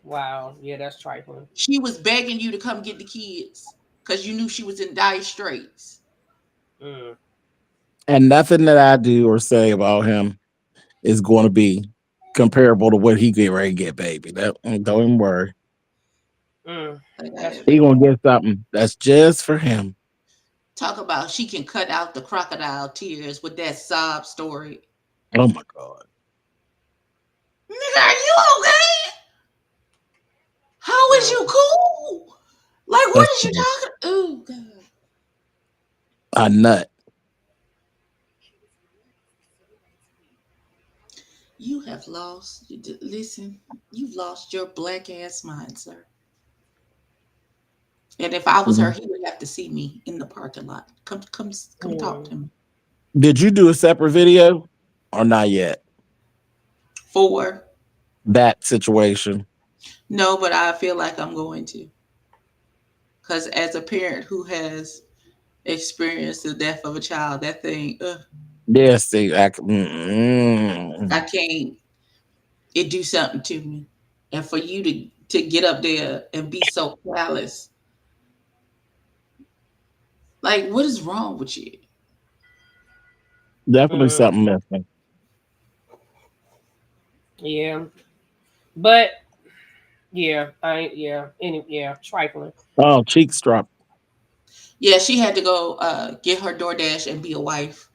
Wow. Yeah, that's trifling. She was begging you to come get the kids because you knew she was in dire straits." Mm. And nothing that I do or say about him is going to be comparable to what he get ready to get, baby. Don't even worry. Mm. Like, That's He fair. gonna get something that's just for him. talk about she can cut out the crocodile tears with that sob story. Oh my god. Nigga, are you okay? How is Mm. you cool? Like, what That's is you talking? Oh God, a nut. you have lost. Listen, you've lost your black ass mind, sir. And if I was her, Mhm. he would have to see me in the parking lot. Come talk Mm. to me. Did you do a separate video or not yet? For That situation. no, but I feel like I'm going to, because as a parent who has experienced the death of a child, that thing, Yeah, see, I can't. It do something to me, and for you to get up there and be so callous, like what is wrong with you? definitely Mm. something missing. Yeah, but yeah, trifling. Oh, cheeks drop. Yeah, she had to go get her DoorDash and be a wife.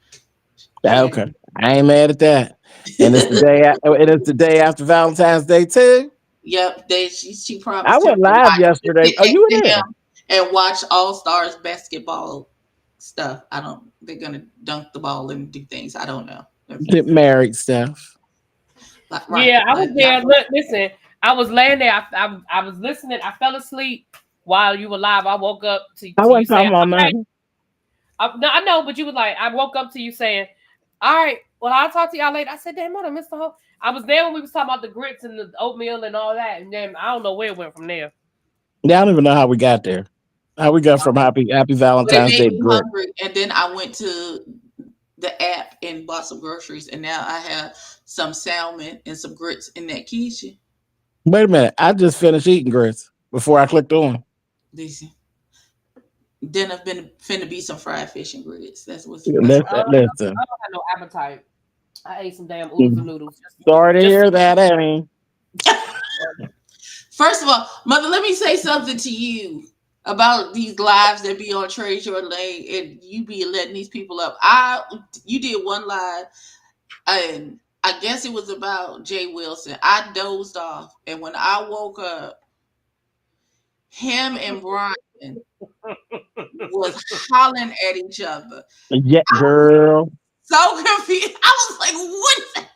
She had to Okay, do. I ain't mad at that. And it's the day. It is the day after Valentine's Day too. Yep, she I promised him went to live watch to yesterday. sit Oh, next you were to there? him and watch All Stars basketball stuff. I don't. They're gonna dunk the ball and do things. I don't know. Get married stuff. Like, right, Yeah, I was but y'all. there. Look, listen, I was laying there. I was listening. I fell asleep while you were live. I woke up I to you wasn't saying, talking about "All right." nothing. No, I know, but you was like, I woke up to you saying, "All right, well, I'll talk to y'all later." I said, "Damn, I missed the whole." I was there when we was talking about the grits and the oatmeal and all that, and then I don't know where it went from there. Yeah, I don't even know how we got there. How we got from Happy But it Valentine's made Day to me grit. hungry, and then I went to the app and bought some groceries, and now I have some salmon and some grits in that kitchen. Wait a minute. I just finished eating grits before I clicked on. Listen, then I've been finna be some fried fish and grits. That's what. Listen, listen. I don't have no appetite. I ate some damn oodles and noodles. Sorry to hear that, Annie. First of all, mother, let me say something to you about these lives that be on Trade Your Lane, and you be letting these people up. You did one live, and I guess it was about Jay Wilson. I dozed off, and when I woke up, him and Brian was hollering at each other. Yeah, I was girl. so confused. I was like, "What?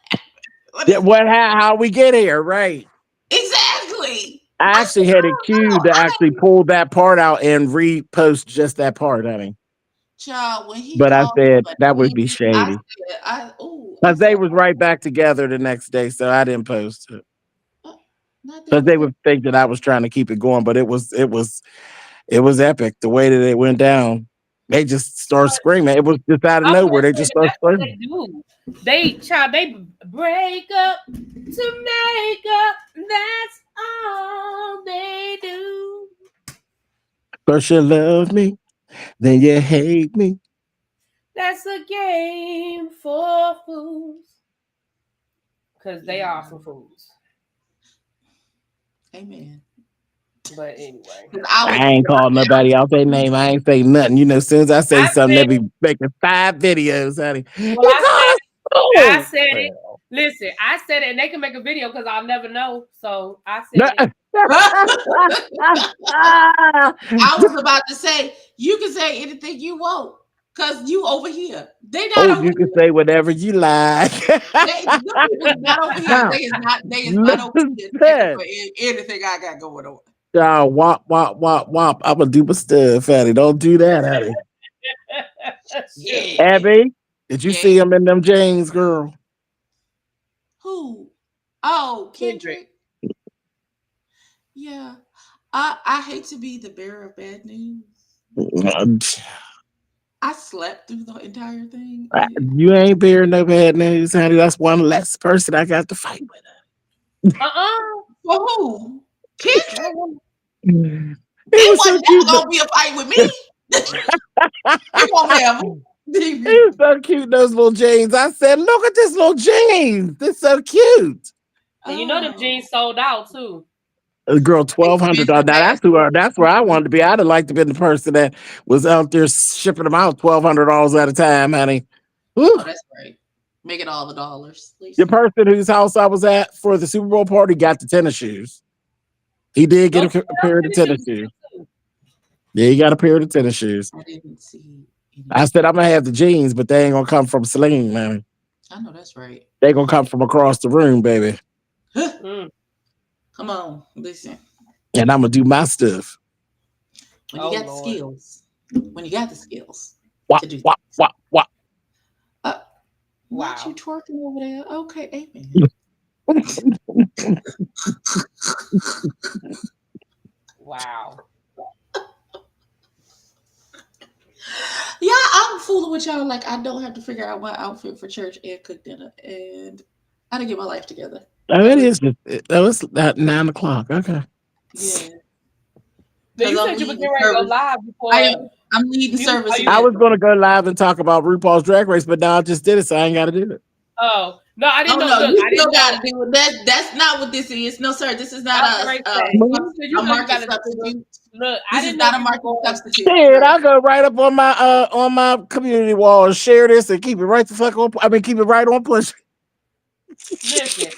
What Yeah, is how we get here, right? exactly?" I I actually said, had "I it don't know." queued to actually pull that part out and repost just that part, honey. Child, when he But I called said him that a would be baby, I shady. said, I Because they said, was right back together the next day, so I didn't post it. "Oh, not Because that they was it." would think that I was trying to keep it going, but it was epic the way that it went down. They just started screaming. It was just out of I was nowhere. gonna They say just that started that's what they screaming. do. They break up to make up. That's all they do. First you love me, then you hate me. That's a game for fools. Because they Yeah, are some fools. amen. But anyway, 'Cause I was, I ain't calling nobody out their name. I ain't say nothing. As soon as I say I something, they said, be making 5 videos, honey. well, You call us I fools. said it. Well. Listen, I said it, and they can make a video because I'll never know. So I said it. I was about to say, you can say anything you want. Cause you over here. They not Oh, over you can here. say whatever you like. Them people is not over here. Now, They is not over here checking listen. for anything I got going on. Y'all, wop, wop, wop, wop. I'm going to do my stuff, Hattie. Don't do that, Hattie. Shoot. Yeah. Abby, did you see Yeah. him in them jeans, girl? Who? Oh, Kendrick. Kendrick. Yeah. I hate to be the bearer of bad news. I slept through the entire thing. You ain't bearing no bad news, honey. That's one less person I got to fight with. For who? Kendrick? It It was was so never cute. gonna be a fight with me. It won't ever. It was so cute, those little jeans. I said, look at this little jeans. They're so cute. And you know them jeans sold out too. Girl, $1,200. Expensive Now ass. that's where I wanted to be. I'd have liked to be the person that was out there shipping them out $1,200 at a time, honey. Woo. Oh, that's right. Make it all the dollars, The Lisa. person whose house I was at for the Super Bowl party got the tennis shoes. He did get Those a pair of the tennis shoes tennis are shoes. cute too. Yeah, he got a pair of the tennis shoes. I didn't see I any. said I'm gonna have the jeans, but they ain't gonna come from Celine, man. I know that's right. They gonna come from across the room, baby. Mm. Come on, listen. And I'm gonna do my stuff. When Oh you got the Lord. skills, when you got the skills Wah, to do wah, things. wah, wah. Not Wow. you twerking over there. Okay, amen. Wow. Yeah, I'm fooling with y'all like I don't have to figure out my outfit for church and cook dinner, and I didn't get my life together. Oh, I it really, is. Oh, it's at 9 o'clock. Okay. yeah, Now because you I'm said you were leading getting ready to go service. live I before am. I'm leading you service are you I again. was gonna go live and talk about RuPaul's Drag Race, but now I just did it, so I ain't gotta do it. oh no, I didn't Oh know. no, Look, you I still didn't got to know. do it. That's not what this is. No, sir, this is not I was getting ready to say. You a know you market gotta look, substitute. look, I This is didn't know not a you were market going. substitute, Shit, sir. I'll go right up on my community wall and share this and keep it right the fuck on. I mean, keep it right on push. Listen,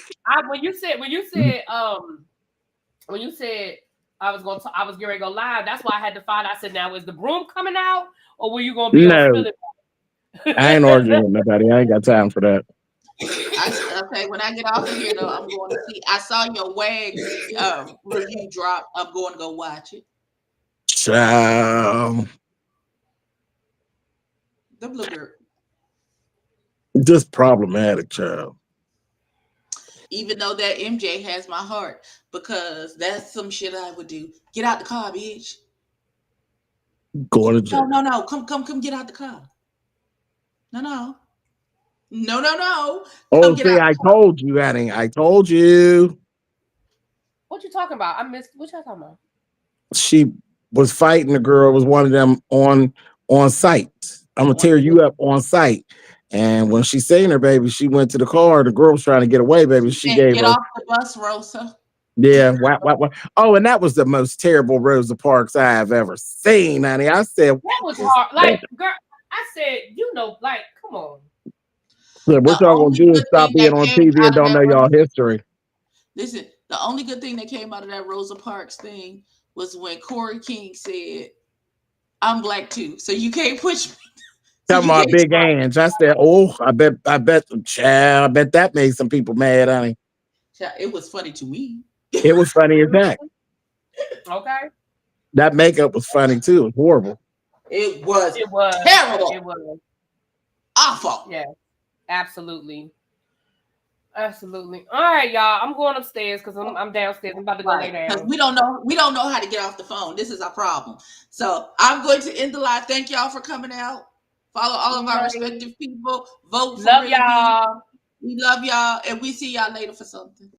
when you said when you said I was getting ready to go live, that's why I had to find. I said, now is the broom coming out, or were you gonna be on No, spill it? I ain't arguing with nobody. I ain't got time for that. Okay, when I get off of here though, I'm going to see. I saw your Wags review drop. I'm going to go watch it. Child, The blue girl. just problematic, child. Even though that MJ has my heart, because that's some shit I would do. Get out the car, bitch. Going to jail. No. Come get out the car. No. Come Oh, get see, out I the car. told you, Annie. I told you. What you talking about? I missed. What y'all talking about? She was fighting the girl. Was one of them on site. I'm gonna On tear you up on site. And when she seen her, baby, she went to the car. The girl was trying to get away, baby. She and gave get her, off the bus, Rosa. yeah, what. Oh, and that was the most terrible Rosa Parks I have ever seen, honey. I said, That what was is hard. that? Like, girl, I said, like, come on. Look, what The y'all gonna only do is good stop thing being that on came TV and out of don't know that y'all Rosa, history. listen, the only good thing that came out of that Rosa Parks thing was when Corey King said, "I'm black too, so you can't push me." So Talking you about can't big try. hands. I said, oh, child, I bet that made some people mad, honey. It was funny to me. It was funny as heck. Okay. That makeup was funny too. It was horrible. It was It was. terrible, It was. awful. Yeah. Absolutely. Absolutely. All right, y'all. I'm going upstairs because I'm downstairs. I'm about to go lay Right, because down. we don't know how to get off the phone. This is our problem. So I'm going to end the live. Thank y'all for coming out. Follow all of our respective people. Vote for Love Really B. y'all. We love y'all, and we see y'all later for something.